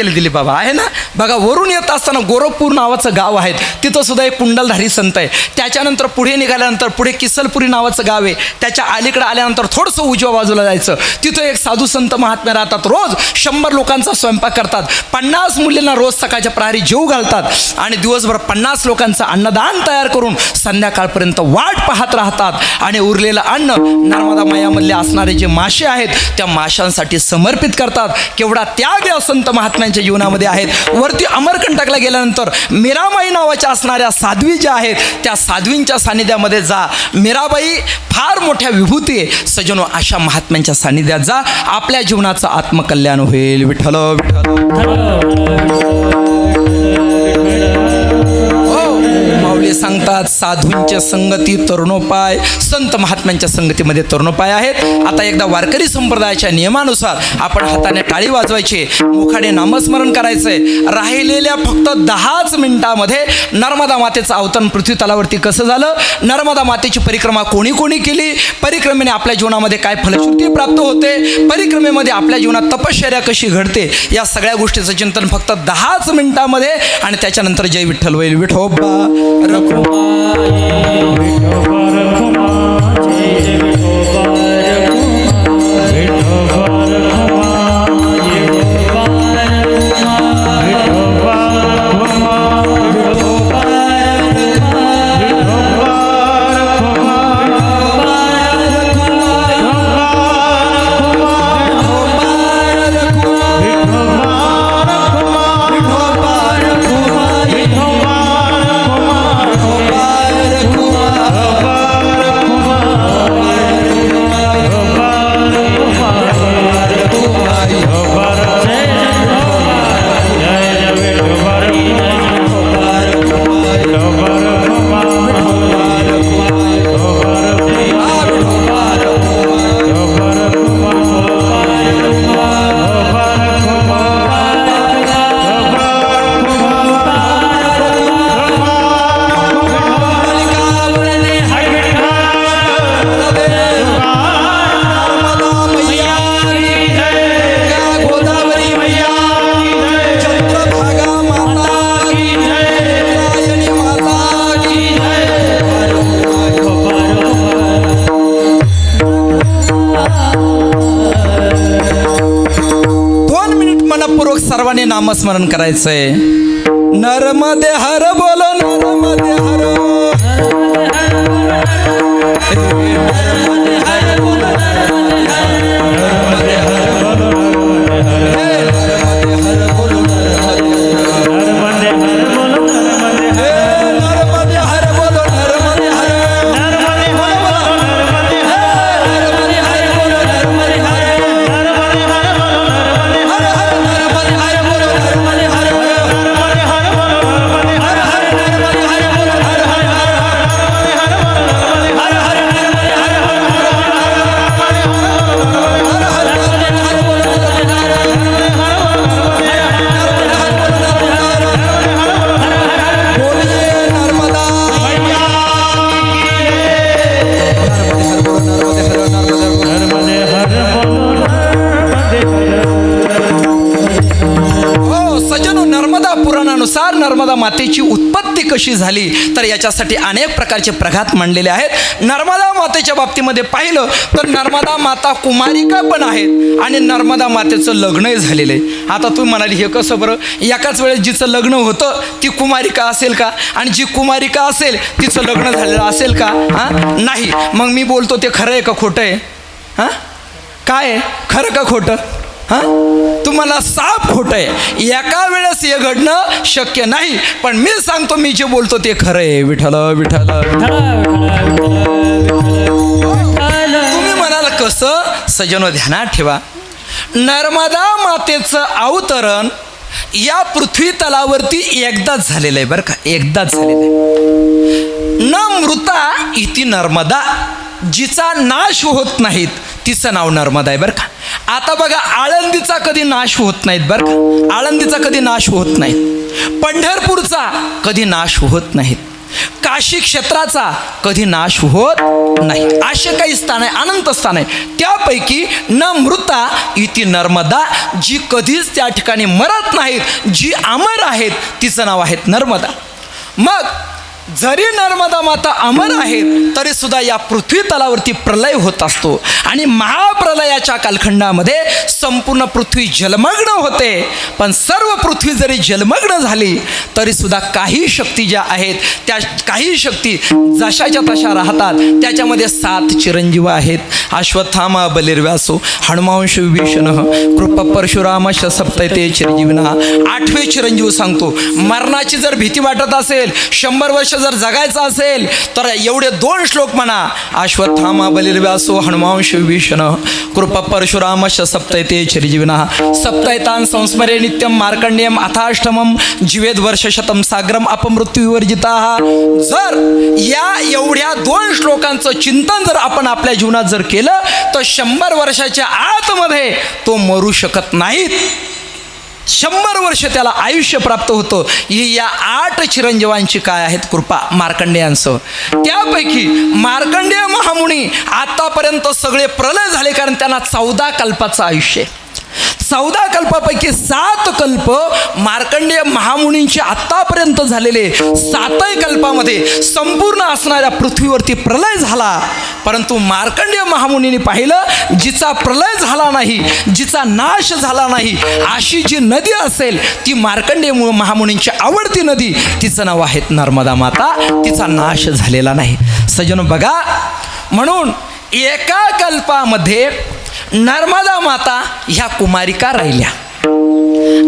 दिलीप बाबा आहे ना बघा, वरून येत असताना गोरखपूर नावाचं गाव आहे, तिथं सुद्धा एक कुंडलधारी संत आहे. त्याच्यानंतर पुढे निघाल्यानंतर पुढे किसलपुरी नावाचं गाव आहे. त्याच्या अलीकडे आल्यानंतर थोडंसं उजव्या बाजूला जायचं, तिथं एक साधू संत महात्मे राहतात. रोज 100 लोकांचा स्वयंपाक करतात. 50 मुलींना रोज सकाळच्या प्रहरी जेवू घालतात आणि दिवसभर 50 लोकांचं अन्नदान तयार करून संध्याकाळपर्यंत वाट पाहत राहतात. आणि उरलेलं अन्न नर्मदा मायामधले असणारे जे मासे आहेत त्या माशांसाठी समर्पित करतात. केवढा त्याग या संत महात्म्यांच्या जीवनामध्ये आहेत. वरती अमरकंटकला गेल्यानंतर मीराबाई नावाच्या असणाऱ्या साध्वी ज्या आहेत त्या साध्वींच्या सानिध्यामध्ये जा. मीराबाई फार मोठ्या विभूती आहे. सजनो, अशा महात्म्यांच्या सानिध्यात जा, आपल्या जीवनाचं आत्मकल्याण होईल. विठ्ठल माऊली सांगतात साधूंच्या संगती तरुणोपाय. संत महात्म्यांच्या संगतीमध्ये तरुणोपाय आहेत. आता एकदा वारकरी संप्रदायाच्या नियमानुसार आपण हाताने टाळी वाजवायची, मुखाने नामस्मरण करायचंय. राहिलेल्या फक्त 10च मिनिटामध्ये नर्मदा मातेचं अवतरण पृथ्वी तलावरती कसं झालं, नर्मदा मातेची परिक्रमा कोणी कोणी केली, परिक्रमेने आपल्या जीवनामध्ये काय फलश्रुती प्राप्त होते, परिक्रमेमध्ये आपल्या जीवनात तपश्चर्या कशी घडते, या सगळ्या गोष्टीचं चिंतन फक्त 10च मिनिटामध्ये. आणि त्याच्यानंतर जय विठ्ठल होईल. विठोबा सर्वांनी नामस्मरण करायचंय. नर्मदे हर बोलो, नर्मदे हर, नर्मदे हर बोलो, नर्मदे हर बोलो, नर्मदे हर बोलो, नर्मदे हर बोलो, नर्मदे हर बोलो, नर्मदे हर, नर्मदे बोलो, नर्मदे हर, नर्मदे हर बोलो, नर्मदे हर, नर्मदे हर बोलो, नर्मदे हर, नर्मदे हर बोलो, नर्मदे हर, नर्मदे हर बोलो, नर्मदे हर, नर्मदे हर बोलो, हर हर हर हर हर पुराणानुसार नर्मदा मातेची उत्पत्ती कशी झाली तर याच्यासाठी अनेक प्रकारचे प्रघात मांडलेले आहेत. नर्मदा मातेच्या बाबतीमध्ये पाहिलं तर नर्मदा माता कुमारिका पण आहेत आणि नर्मदा मातेचं लग्नही झालेलं आहे. आता तुम्ही म्हणाली हे कसं बरं, एकाच वेळेस जिचं लग्न होतं ती कुमारिका असेल का आणि जी कुमारिका असेल तिचं लग्न झालेलं असेल का? हां, नाही. मग मी बोलतो ते खरं आहे का खोटं आहे? हां, काय आहे, खरं का खोटं? हां, तुम्हाला साफ खोटं आहे. एका वेळेस हे घडणं शक्य नाही. पण मी सांगतो, मी जे बोलतो ते खरं आहे. विठ्ठल विठ्ठल विठ्ठल. असं सजनो ध्यानात ठेवा, नर्मदा मातेचं अवतरण या पृथ्वी तलावरती एकदाच झालेलं आहे बरं का, एकदाच झालेलं आहे. न मृता इति नर्मदा, जिचा नाश होत नाहीत तिचं नाव नर्मदा आहे बरं का. आता बघा, आळंदीचा कधी नाश होत नाहीत बरं का, आळंदीचा कधी नाश होत नाहीत, पंढरपूरचा कधी नाश होत नाहीत, काशी क्षेत्राचा कधी नाश होत नाही. असे काही स्थान आहे, अनंत स्थान आहे. त्यापैकी न मृता इति नर्मदा, जी कधीच त्या ठिकाणी मरत नाहीत, जी अमर आहेत तिचं नाव आहे नर्मदा. मग जरी नर्मदा माता अमर आहेत तरी सुद्धा या पृथ्वी तलावरती प्रलय होत असतो आणि महाप्रलयाच्या कालखंडामध्ये संपूर्ण पृथ्वी जलमग्न होते. पण सर्व पृथ्वी जरी जलमग्न झाली तरी सुद्धा काही शक्ती ज्या आहेत त्या काही शक्ती जशाच्या तशा राहतात. त्याच्यामध्ये 7 चिरंजीव आहेत. अश्वत्थामा बलिर्व्यासो हनुमांश विभीषण कृपा परशुरामश सप्तैते चिरंजीविना. 8वे चिरंजीव सांगतो, मरणाची जर भीती वाटत असेल, 100 वर्ष जर जगायचं असेल तर एवढे 2 श्लोक म्हणा. अश्वत्थामा बलिर्व्यासो हनुमांश विभीषण कृपा परशुरामश सप्तैते चिरंजीविना. सप्तैतान संस्मरे नित्यम मार्कंडेयम अथाष्टमम जीवेद वर्षशतम सागरम अपमृत्यू विवर्जिता. जर या एवढ्या 2 श्लोकांचं चिंतन जर आपण आपल्या जीवनात जर केलं तर 100 वर्षाच्या आतमध्ये तो मरू शकत नाहीत. 100 वर्ष त्याला आयुष्य प्राप्त होतं. ही या 8 चिरंजीवांची काय आहेत कृपा मार्कंडेयांसह. त्यापैकी मार्कंडेय महामुनी आतापर्यंत सगळे प्रलय झाले, कारण त्यांना 14 कल्पाचं आयुष्य आहे. 14 कल्पापैकी 7 कल्प मार्कंडेय महामुनींचे आत्तापर्यंत झालेले. 7 कल्पामध्ये संपूर्ण असणाऱ्या पृथ्वीवरती प्रलय झाला, परंतु मार्कंडेय महामुनींनी पाहिलं जिचा प्रलय झाला नाही, जिचा नाश झाला नाही, अशी जी नदी असेल ती मार्कंडेय महामुनींची आवडती नदी, तिचं नाव आहे नर्मदा माता. तिचा नाश झालेला नाही. सज्जनो बघा, म्हणून एका कल्पामध्ये नर्मदा माता ह्या कुमारिका राहिल्या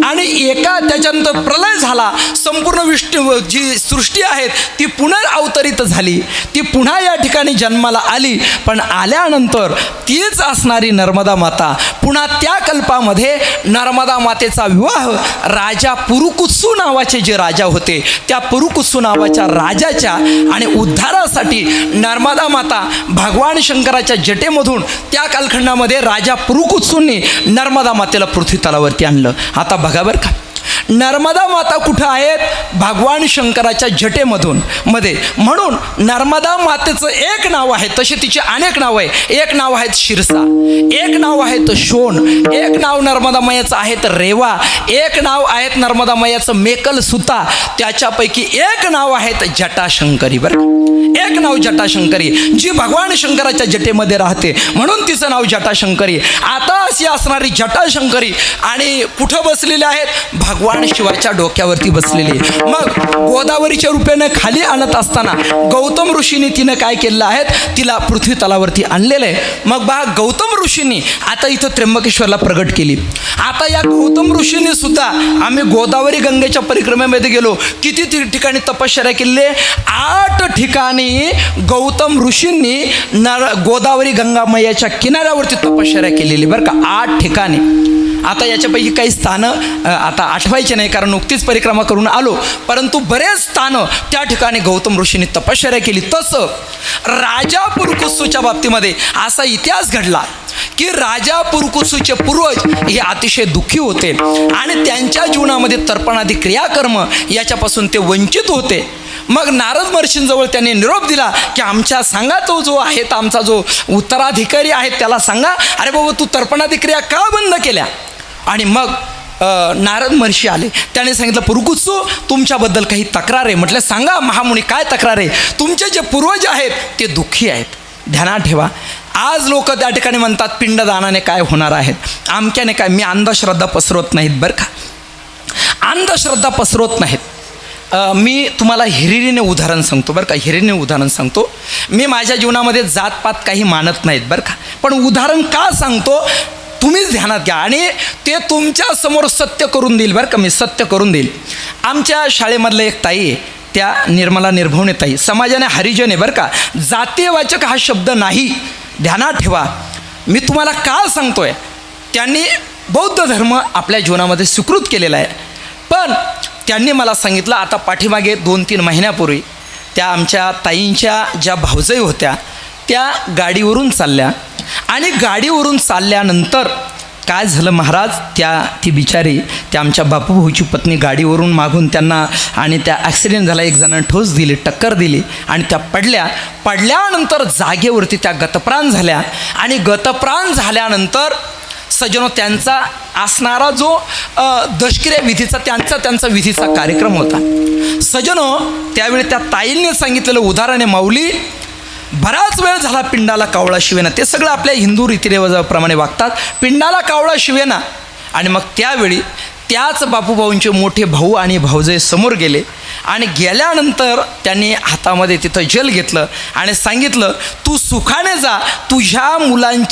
आणि एका त्याच्यानंतर प्रलय झाला. संपूर्ण विष्णू जी सृष्टी आहेत ती पुनर्अवतरित झाली, ती पुन्हा या ठिकाणी जन्माला आली. पण आल्यानंतर तीच असणारी नर्मदा माता पुन्हा त्या कल्पामध्ये नर्मदा मातेचा विवाह राजा पुरुकुत्सू नावाचे जे राजा होते त्या पुरुकुत्सू नावाच्या राजाच्या आणि उद्धारासाठी नर्मदा माता भगवान शंकराच्या जटेमधून त्या कालखंडामध्ये राजा पुरुकुत्सूंनी नर्मदा मातेला पृथ्वी तलावरती आणलं. आता बघा बरं का, नर्मदा माता कुठं आहेत? भगवान शंकराच्या जटेमधून मध्ये. म्हणून नर्मदा मातेचं एक नाव आहे, तशी तिचे अनेक नाव आहे. एक नाव आहेत शिरसा, एक नाव आहेत शोण, एक नाव नर्मदा मैयाचं आहे रेवा, एक नाव आहेत नर्मदा मैयाचं मेकल सुता, त्याच्यापैकी एक नाव आहेत जटाशंकरी. बरं, एक नाव जटाशंकरी, जी भगवान शंकराच्या जटेमध्ये राहते म्हणून तिचं नाव जटाशंकरी. आता अशी असणारी जटाशंकरी आणि कुठं बसलेली आहेत? भगवान शिवाच्या डोक्यावरती बसलेली. मग गोदावरीच्या रूपाने खाली आणत असताना गौतम ऋषींनी तिनं काय केलेलं आहे? तिला पृथ्वी तलावरती आणलेलं आहे. मग बघा, गौतम ऋषींनी आता इथं त्र्यंबकेश्वरला प्रगट केली. आता या गौतम ऋषींनी सुद्धा, आम्ही गोदावरी गंगेच्या परिक्रमेमध्ये गेलो, किती ठिकाणी तपश्चर्या केलेली? 8 ठिकाणी गौतम ऋषींनी गोदावरी गंगा मैयाच्या किनाऱ्यावरती तपश्चर्या केलेली. बरं का, 8 ठिकाणी. आता याच्यापैकी काही स्थानं आता आठवायचे नाही कारण नुकतीच परिक्रमा करून आलो, परंतु बरेच स्थानं त्या ठिकाणी गौतम ऋषींनी तपश्चर्या केली. तसं राजा पुरुकुत्सूच्या बाबतीमध्ये असा इतिहास घडला की राजा पुरुकुत्सूचे पूर्वज हे अतिशय दुःखी होते आणि त्यांच्या जीवनामध्ये तर्पणादी क्रियाकर्म याच्यापासून ते वंचित होते. मग नारद महर्षींजवळ त्यांनी निरोप दिला की आमच्या सांगा, तो जो आहे आमचा जो उत्तराधिकारी आहे त्याला सांगा, अरे बाबा तू तर्पणादी क्रिया का बंद केल्या? आणि मग नारद महर्षी आले, त्याने सांगितलं पुरुकुत्सू तुमच्याबद्दल काही तक्रार आहे. म्हटलं सांगा महामुनी, काय तक्रार आहे? तुमचे जे पूर्वज आहेत ते दुःखी आहेत. ध्यानात ठेवा, आज लोक त्या ठिकाणी म्हणतात पिंडदानाने काय होणार आहेत, आमक्याने काय. मी अंधश्रद्धा पसरवत नाहीत बरं का, अंधश्रद्धा पसरवत नाहीत. मी तुम्हाला हिरिरीने उदाहरण सांगतो बरं का, हिरिरीने उदाहरण सांगतो. मी माझ्या जीवनामध्ये जातपात काही मानत नाहीत बरं का, पण उदाहरण का सांगतो तुम्हीच ध्यानात घ्या आणि ते तुमच्या समोर सत्य करून देईल बरं का, मी सत्य करून देईल. आमच्या शाळेमधलं एक ताई आहे, त्या निर्मला निर्भवणे ताई, समाजाने हरिजन आहे बरं का, जातीयवाचक हा शब्द नाही, ध्यानात ठेवा. मी तुम्हाला का सांगतोय, त्यांनी बौद्ध धर्म आपल्या जीवनामध्ये स्वीकृत केलेला आहे. पण त्यांनी मला सांगितलं, आता पाठीमागे 2-3 महिन्यापूर्वी त्या आमच्या ताईंच्या ज्या भावजई होत्या त्या गाडीवरून चालल्या आणि गाडीवरून चालल्यानंतर काय झालं महाराज, ती बिचारी त्या आमच्या बापूभाऊची पत्नी गाडीवरून मागून त्यांना आणि त्या ॲक्सिडेंट झाला, एक जणांना ठोस दिली, टक्कर दिली आणि त्या पडल्यानंतर जागेवरती त्या गतप्राण झाल्या. आणि गतप्राण झाल्यानंतर सज्जनो त्यांचा असणारा जो दशक्रिया विधीचा त्यांचा विधीचा कार्यक्रम होता. सज्जनो त्यावेळी त्या ताईंनी सांगितलेलं उदाहरण आहे, माऊली बराच वेळ झाला पिंडाला कावळा शिवेना. ते सगळं आपल्या हिंदू रीतिरिवाजाप्रमाणे वागतात, पिंडाला कावळा शिवेना. आणि मग त्यावेळी त्याच बापूभाऊंचे मोठे भाऊ आणि भाऊजे समोर गेले आणि गेल्यानंतर त्यांनी हातामध्ये तिथं जल घेतलं आणि सांगितलं, तू सुखाने जा, तुझ्या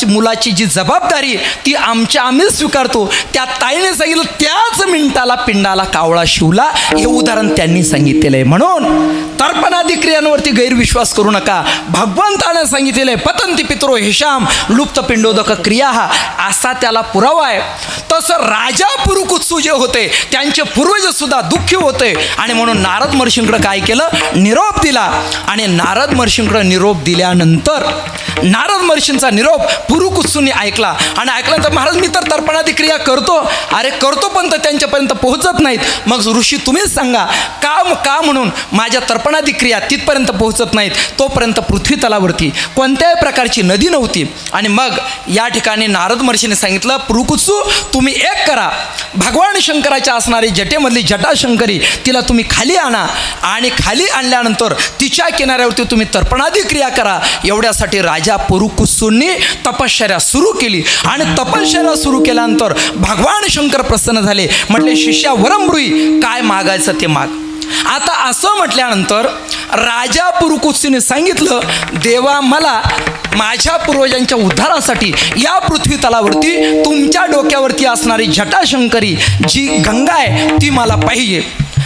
मुलाची जी जबाबदारी ती आम्ही स्वीकारतो. त्या ताईने सांगितलं, त्याच मिनिटाला पिंडाला कावळा शिवला. हे उदाहरण त्यांनी सांगितलेलं आहे. म्हणून तर्पणादी क्रियांवरती गैरविश्वास करू नका. भगवंताने सांगितलेलं आहे, पतंती पितरो हेशाम लुप्त पिंडोदक क्रिया, हा असा त्याला पुरावा आहे. तसं राजा पुरुकुत्सू जे होते त्यांचे पूर्वज सुद्धा दुःखी होते. आणि म्हणून नारद महर्षींकडे काय केलं, निरोप दिला. आणि नारद महर्षींकडे निरोप दिल्यानंतर नारद महर्षींचा निरोप पुरुकुत्सूंनी ऐकला आणि ऐकल्यानंतर, महाराज मी तर तर्पणादी क्रिया करतो. अरे करतो पण तर त्यांच्यापर्यंत पोहोचत नाहीत. मग ऋषी तुम्हीच सांगा का म्हणून माझ्या तर्पणादी क्रिया तिथपर्यंत पोहोचत नाहीत. तोपर्यंत पृथ्वी तलावरती कोणत्याही प्रकारची नदी नव्हती. आणि मग या ठिकाणी नारद महर्षीने सांगितलं, पुरुकुत्सू तुम्ही एक करा, भगवान शंकराच्या असणारी जटेमधली जटाशंकरी तिला तुम्ही खाली आणा आणि खाली आणल्यानंतर तिच्या किनाऱ्यावरती तुम्ही तर्पणादी क्रिया करा. एवढ्यासाठी राजा पुरुकुत्सूंनी तपश्चर्या सुरू केली. आणि तपश्चर्या सुरू केल्यानंतर भगवान शंकर प्रसन्न झाले. म्हटले, शिष्या वरमृई, काय मागायचं ते माग. आता असं म्हटल्यानंतर राजा पुरुकुत्सूने सांगितलं, देवा मला माझ्या पूर्वजांच्या उद्धारासाठी या पृथ्वी तलावरती तुमच्या डोक्यावरती असणारी जटाशंकरी जी गंगा आहे ती मला पाहिजे.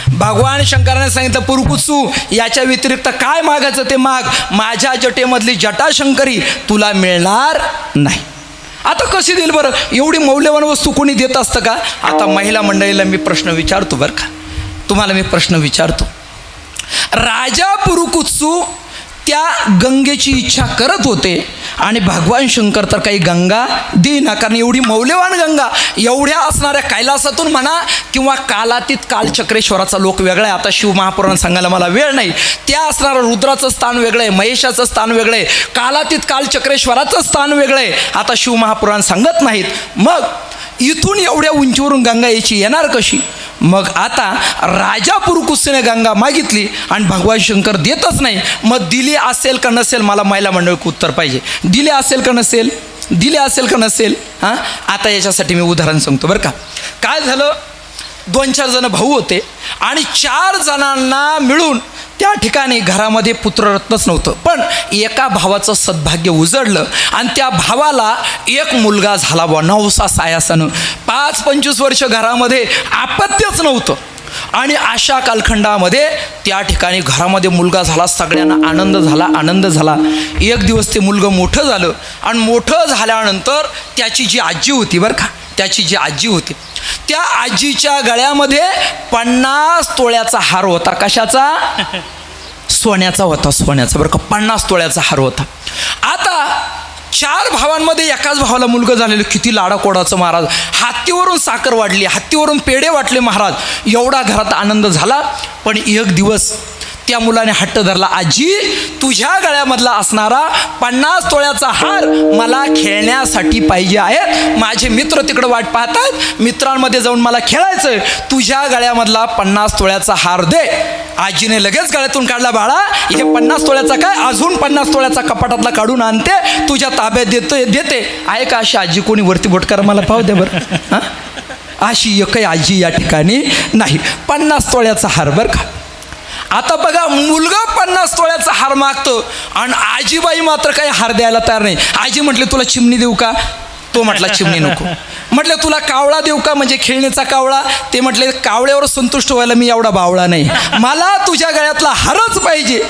भगवान शंकराने सांगितलं, पुरुकुत्सू याच्या व्यतिरिक्त काय मागायचं ते माग, माझ्या जटेमधली जटाशंकरी तुला मिळणार नाही. आता कशी देईल बरं, एवढी मौल्यवान वस्तू कोणी देत असतं का. आता महिला मंडळीला मी प्रश्न विचारतो बरं का, तुम्हाला मी प्रश्न विचारतो. राजा पुरुकुत्सू त्या गंगेची इच्छा करत होते आणि भगवान शंकर तर काही गंगा देईना. कारण एवढी मौल्यवान गंगा एवढ्या असणाऱ्या कैलासातून म्हणा किंवा कालातीत कालचक्रेश्वराचा लोक वेगळा आहे. आता शिव महापुराण सांगायला मला वेळ नाही. त्या असणारं रुद्राचं स्थान वेगळं आहे, महेशाचं स्थान वेगळं आहे, कालातीत कालचक्रेश्वराचं स्थान वेगळं आहे. आता शिव महापुराण सांगत नाहीत. मग इथून एवढ्या उंचीवरून गंगा याची येणार कशी. मग आता राजा पुरुकुत्सूने गंगा मागितली आणि भगवान शंकर देतच नाही. मग दिली असेल का नसेल, मला महिला मंडळीक उत्तर पाहिजे. दिले असेल का नसेल, दिले असेल का नसेल. हां, आता याच्यासाठी मी उदाहरण सांगतो बरं का. काय झालं, 2-4 जण भाऊ होते आणि 4 जणांना मिळून त्या ठिकाणी घरामध्ये पुत्ररत्नच नव्हतं. पण एका भावाचं सद्भाग्य उजडलं आणि त्या भावाला एक मुलगा झाला बुवा, 9 सायासानं. 5-25 वर्ष घरामध्ये अपत्यच नव्हतं. आणि अशा कालखंडामध्ये त्या ठिकाणी घरामध्ये मुलगा झाला, सगळ्यांना आनंद झाला. एक दिवस ते मुलगं मोठं झालं आणि मोठं झाल्यानंतर त्याची जी आजी होती बरं का, त्याची जी आजी होती त्या आजीच्या गळ्यामध्ये 50 तोळ्याचा हार होता. कशाचा, सोन्याचा होता, सोन्याचा बरं का. 50 तोळ्याचा हार होता. आता 4 भावांमध्ये एकाच भावाला मुलगा झालेलं, किती लाडाकोडाचं महाराज. हत्तीवरून साखर वाढली, हत्तीवरून पेढे वाटले महाराज. एवढा घरात आनंद झाला. पण एक दिवस त्या मुलाने हट्ट धरला, आजी तुझ्या गळ्यामधला असणारा 50 तोळ्याचा हार मला खेळण्यासाठी पाहिजे आहे. माझे मित्र तिकडं वाट पाहतात, मित्रांमध्ये जाऊन मला खेळायचं, तुझ्या गळ्यामधला 50 तोळ्याचा हार दे. आजीने लगेच गळ्यातून काढला, बाळा हे 50 तोळ्याचा काय, अजून 50 तोळ्याचा कपाटातला काढून आणते, तुझ्या ताब्यात देते. आहे का अशी आजी कोणी, वरती बोट करा, मला पाहू द्या बरं. हां, अशी एकही आजी या ठिकाणी नाही. 50 तोळ्याचा हार बरं का. आता बघा, मुलगा 50 तोळ्याचा हार मागतो आणि आजीबाई मात्र काही हार द्यायला तयार नाही. आजी म्हटले, तुला चिमणी देऊ का. तो म्हटला, चिमणी नको. म्हटले, तुला कावळा देऊ का, म्हणजे खेळण्याचा कावळा. ते म्हटले, कावळ्यावर संतुष्ट व्हायला मी एवढा बावळा नाही, मला तुझ्या गळ्यातला हारच पाहिजे.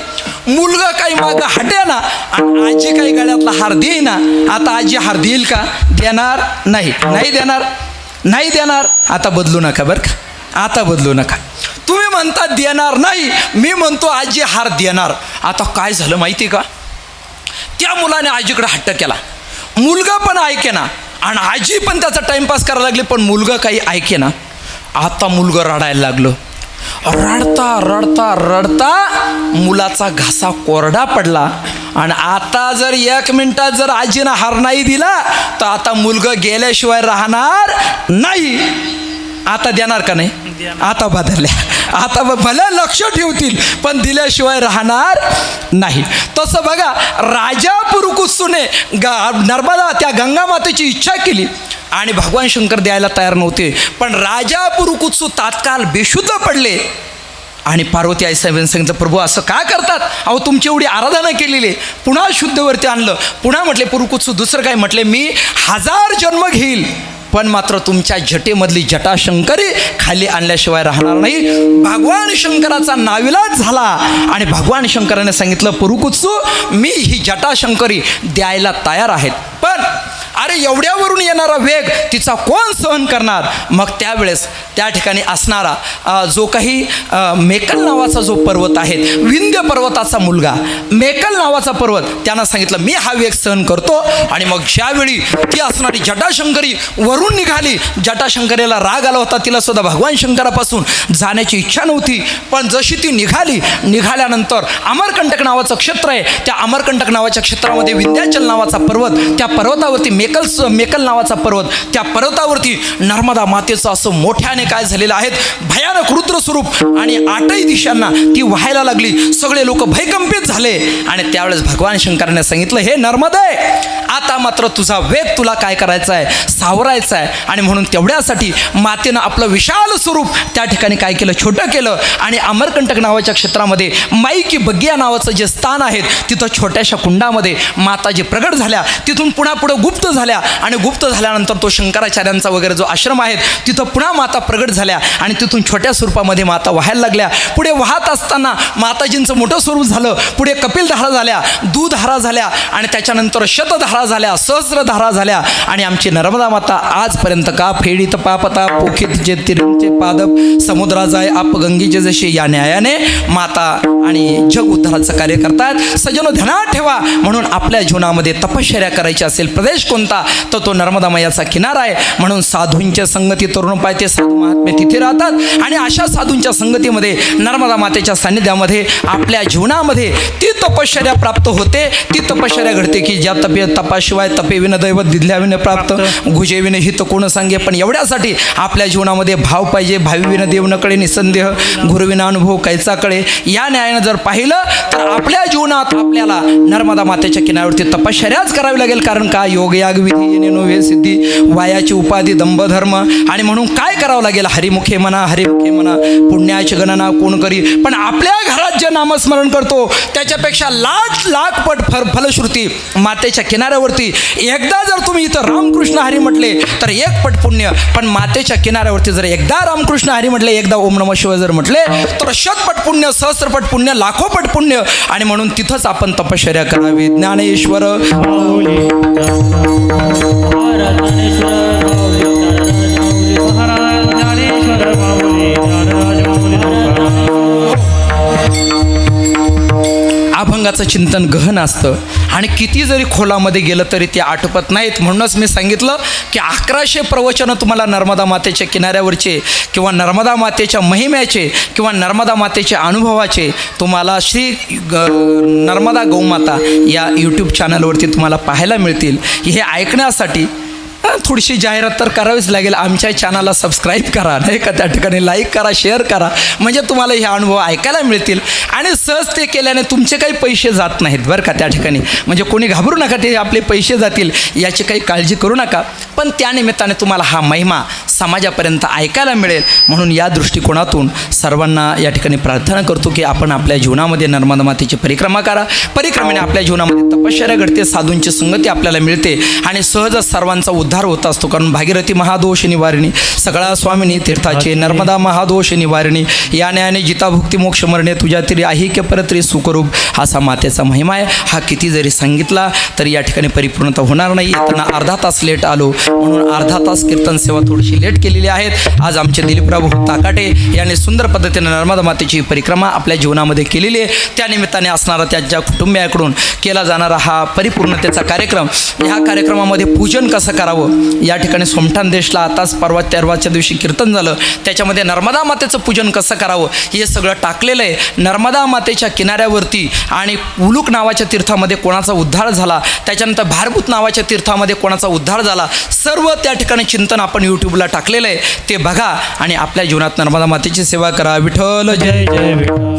मुलगा काही मागं हटे ना आणि आजी काही गळ्यातला हार देईना. आता आजी हार देईल का? देणार नाही. नाही देणार, नाही देणार. आता बदलू नका बरं का, आता बदलू नका. तुम्ही म्हणता देणार नाही, मी म्हणतो आजी हार देणार. आता काय झालं माहिती का, त्या मुलाने आजीकडे हट्ट केला. मुलगा पण ऐकेना आणि आजी पण त्याचा टाइमपास करायला लागली, पण मुलगा काही ऐकेना. आता मुलगा रडायला लागलं. रडता रडता रडता मुलाचा घासा कोरडा पडला. आणि आता जर 1 मिनिटात जर आजीनं हार नाही दिला तर आता मुलगा गेल्याशिवाय राहणार नाही. आता देणार का नाही? आता बदलल्या. आता भले लक्ष ठेवतील पण दिल्याशिवाय राहणार नाही. तसं बघा, राजा पुरुकुत्सूने नर्मदा त्या गंगा मातेची इच्छा केली आणि भगवान शंकर द्यायला तयार नव्हते. पण राजा पुरुकुत्सू तात्काळ बेशुद्ध पडले आणि पार्वती आई साहेबांनी सांगितलं, प्रभू असं का करतात? अहो तुमची एवढी आराधना केलेली, पुन्हा शुद्धवरती आणलं. पुन्हा म्हटले पुरुकुत्सू दुसरं काय म्हटले, मी 1000 जन्म घेईल पण मात्र तुमच्या जटेमधली जटाशंकरी खाली आणल्याशिवाय राहणार नाही. भगवान शंकराचा नाविलाज झाला आणि भगवान शंकराने सांगितलं, पुरुकुत्सू मी ही जटाशंकरी द्यायला तयार आहेत, पण अरे एवढ्यावरून येणारा वेग तिचा कोण सहन करणार? मग त्यावेळेस त्या ठिकाणी असणारा जो काही मेकल नावाचा जो पर्वत आहे, विंध्य पर्वताचा मुलगा मेकल नावाचा पर्वत, त्यानं सांगितलं मी हा वेग सहन करतो. आणि मग ज्यावेळी ती असणारी जटाशंकरी वरून निघाली, जटाशंकरीला राग आला होता, तिला सुद्धा भगवान शंकरापासून जाण्याची इच्छा नव्हती. पण जशी ती निघाल्यानंतर अमरकंटक नावाचं क्षेत्र आहे, त्या अमरकंटक नावाच्या क्षेत्रामध्ये विंध्याचल नावाचा पर्वत, त्या पर्वतावरती मेकल नावाचा पर्वत, त्या पर्वतावरती नर्मदा मातेचं असं मोठ्याने काय झालेलं आहे, भयानक रुद्र स्वरूप आणि 8ही दिशांना ती व्हायला लागली. सगळे लोक भयकंपित झाले आणि त्यावेळेस भगवान शंकराने सांगितलं, हे नर्मदे, आता मात्र तुझा वेग तुला काय करायचा आहे, सावरायचा आहे. आणि म्हणून तेवढ्यासाठी मातेनं आपलं विशाल स्वरूप त्या ठिकाणी काय केलं, छोटं केलं आणि अमरकंटक नावाच्या क्षेत्रामध्ये माईकी बग्गिया नावाचं जे स्थान आहे तिथं छोट्याशा कुंडामध्ये माताजी प्रगट झाल्या. तिथून पुन्हा पुढे गुप्त झाल्या आणि गुप्त झाल्यानंतर तो शंकराचार्यांचा वगैरे जो आश्रम आहे तिथं पुन्हा माता प्रगट झाल्या आणि तिथून छोट्या स्वरूपामध्ये माता व्हायला लागल्या. पुढे वाहत असताना माताजींचं मोठं स्वरूप झालं. पुढे कपिलधारा झाल्या, दूधधारा झाल्या आणि त्याच्यानंतर शतधारा झाल्या, सहस्रधारा झाल्या. आणि आमची नर्मदा माता आजपर्यंत का फेडीत पापता पोखित जे तिरंचे पादप समुद्रा जाय आप गंगेचे जसे या न्यायाने माता आणि जग उद्धाराचं कार्य करतात. सज्जनो ध्यानात ठेवा, म्हणून आपल्या जीवनामध्ये तपश्चर्या करायची असेल प्रदेश कोणता तर तो नर्मदा मैयाचा किनारा आहे. म्हणून साधूंच्या संगती तरुण पायते साधू महात्मे तिथे राहतात आणि अशा साधूंच्या संगतीमध्ये नर्मदा मातेच्या सान्निध्यामध्ये आपल्या जीवनामध्ये ती तपश्चर्या प्राप्त होते. ती तपश्चर्या घडते की ज्या तपाशिवाय तपे विन दैवत दिधल्या विन प्राप्त गुजे विन हित कोण सांगे. पण एवढ्यासाठी आपल्या जीवनामध्ये भाव पाहिजे. भावी विन देव न कळे निसंदेह, गुरुविना अनुभव कैचा कळे. या न्यायानं जर पाहिलं तर आपल्या जीवनात आपल्याला नर्मदा मातेच्या किनाऱ्यावरती तपश्चर्याच करावी लागेल. कारण का योग याग विधी येणे नोवे सिद्धी वायाची उपाधी दंभ धर्म. आणि म्हणून काय करावं लागेल, हरिमुखे म्हणा हरिमुखे म्हणा पुण्याची गणना कोण करी. पण आपल्या घरात जे नामस्मरण करतो त्याच्यापेक्षा लाख पट फलश्रुती मातेच्या किनाऱ्यावरती. एकदा जर तुम्ही इथं रामकृष्ण हरी म्हटले तर 1 पट पुण्य, पण मातेच्या किनाऱ्यावरती जर एकदा रामकृष्ण हरी म्हटले, एकदा ओम नमः शिवाय जर म्हटले तर 100 पुण्य, सहस्रपट पुण्य, लाखो पट पुण्य. आणि म्हणून तिथंच आपण तपश्चर्या करावी. ज्ञानेश्वर अभंगाचं चिंतन गहन असतं आणि किती जरी खोलामध्ये गेलं तरी ते आटोपत नाहीत. म्हणूनच मी सांगितलं की 1100 प्रवचनं तुम्हाला नर्मदा मातेच्या किनाऱ्यावरचे किंवा नर्मदा मातेच्या महिम्याचे किंवा नर्मदा मातेच्या अनुभवाचे तुम्हाला श्री नर्मदा गौमाता या यूट्यूब चॅनलवरती तुम्हाला पाहायला मिळतील. हे ऐकण्यासाठी थोडीशी जाहिरात तर करावीच लागेल. आमच्या चॅनलला सबस्क्राईब करा, नाही का, त्या ठिकाणी लाईक करा, शेअर करा, म्हणजे तुम्हाला हे अनुभव ऐकायला मिळतील. आणि सहज ते केल्याने तुमचे काही पैसे जात नाहीत बरं का त्या ठिकाणी. म्हणजे कोणी घाबरू नका, ते आपले पैसे जातील याची काही काळजी करू नका. पण त्यानिमित्ताने तुम्हाला हा महिमा समाजापर्यंत ऐकायला मिळेल. म्हणून या दृष्टिकोनातून सर्वांना या ठिकाणी प्रार्थना करतो की आपण आपल्या जीवनामध्ये नर्मदा मातेची परिक्रमा करा. परिक्रमेने आपल्या जीवनामध्ये तपश्चर्या घडते, साधूंची संगती आपल्याला मिळते आणि सहजच सर्वांचा उद्धार उद्धार होत असतो. कारण भागीरथी महादोष निवारिणी, सगळा स्वामिनी तीर्थाचे, नर्मदा महादोष निवारिणी, याने आणि जिताभुक्ती मोक्ष मरणे तुझ्या तरी ऐहिक्य परत्री सुखरूप, असा मातेचा महिमा आहे. हा किती जरी सांगितला तरी या ठिकाणी परिपूर्णता होणार नाही. येताना अर्धा तास लेट आलो म्हणून अर्धा तास कीर्तन सेवा थोडीशी लेट केलेली आहेत. आज आमचे दिलीपराव ताकाटे यांनी सुंदर पद्धतीने नर्मदा मातेची परिक्रमा आपल्या जीवनामध्ये केलेली आहे. त्यानिमित्ताने असणारा त्यांच्या कुटुंबियाकडून केला जाणारा हा परिपूर्णतेचा कार्यक्रम. ह्या कार्यक्रमामध्ये पूजन कसं करावं, या ठिकाणी सोमठाण देशला आताच परवाच्या दिवशी कीर्तन झालं, त्याच्यामध्ये नर्मदा मातेचं पूजन कसं करावं हे सगळं टाकलेलं आहे. नर्मदा मातेच्या किनाऱ्यावरती आणि उलूक नावाच्या तीर्थामध्ये कोणाचा उद्धार झाला, त्याच्यानंतर भारभूत नावाच्या तीर्थामध्ये कोणाचा उद्धार झाला, सर्व त्या ठिकाणी चिंतन आपण यूट्यूबला टाकलेलं आहे. ते बघा आणि आपल्या जीवनात नर्मदा मातेची सेवा करा. विठ्ठल जय जय विठ्ठल.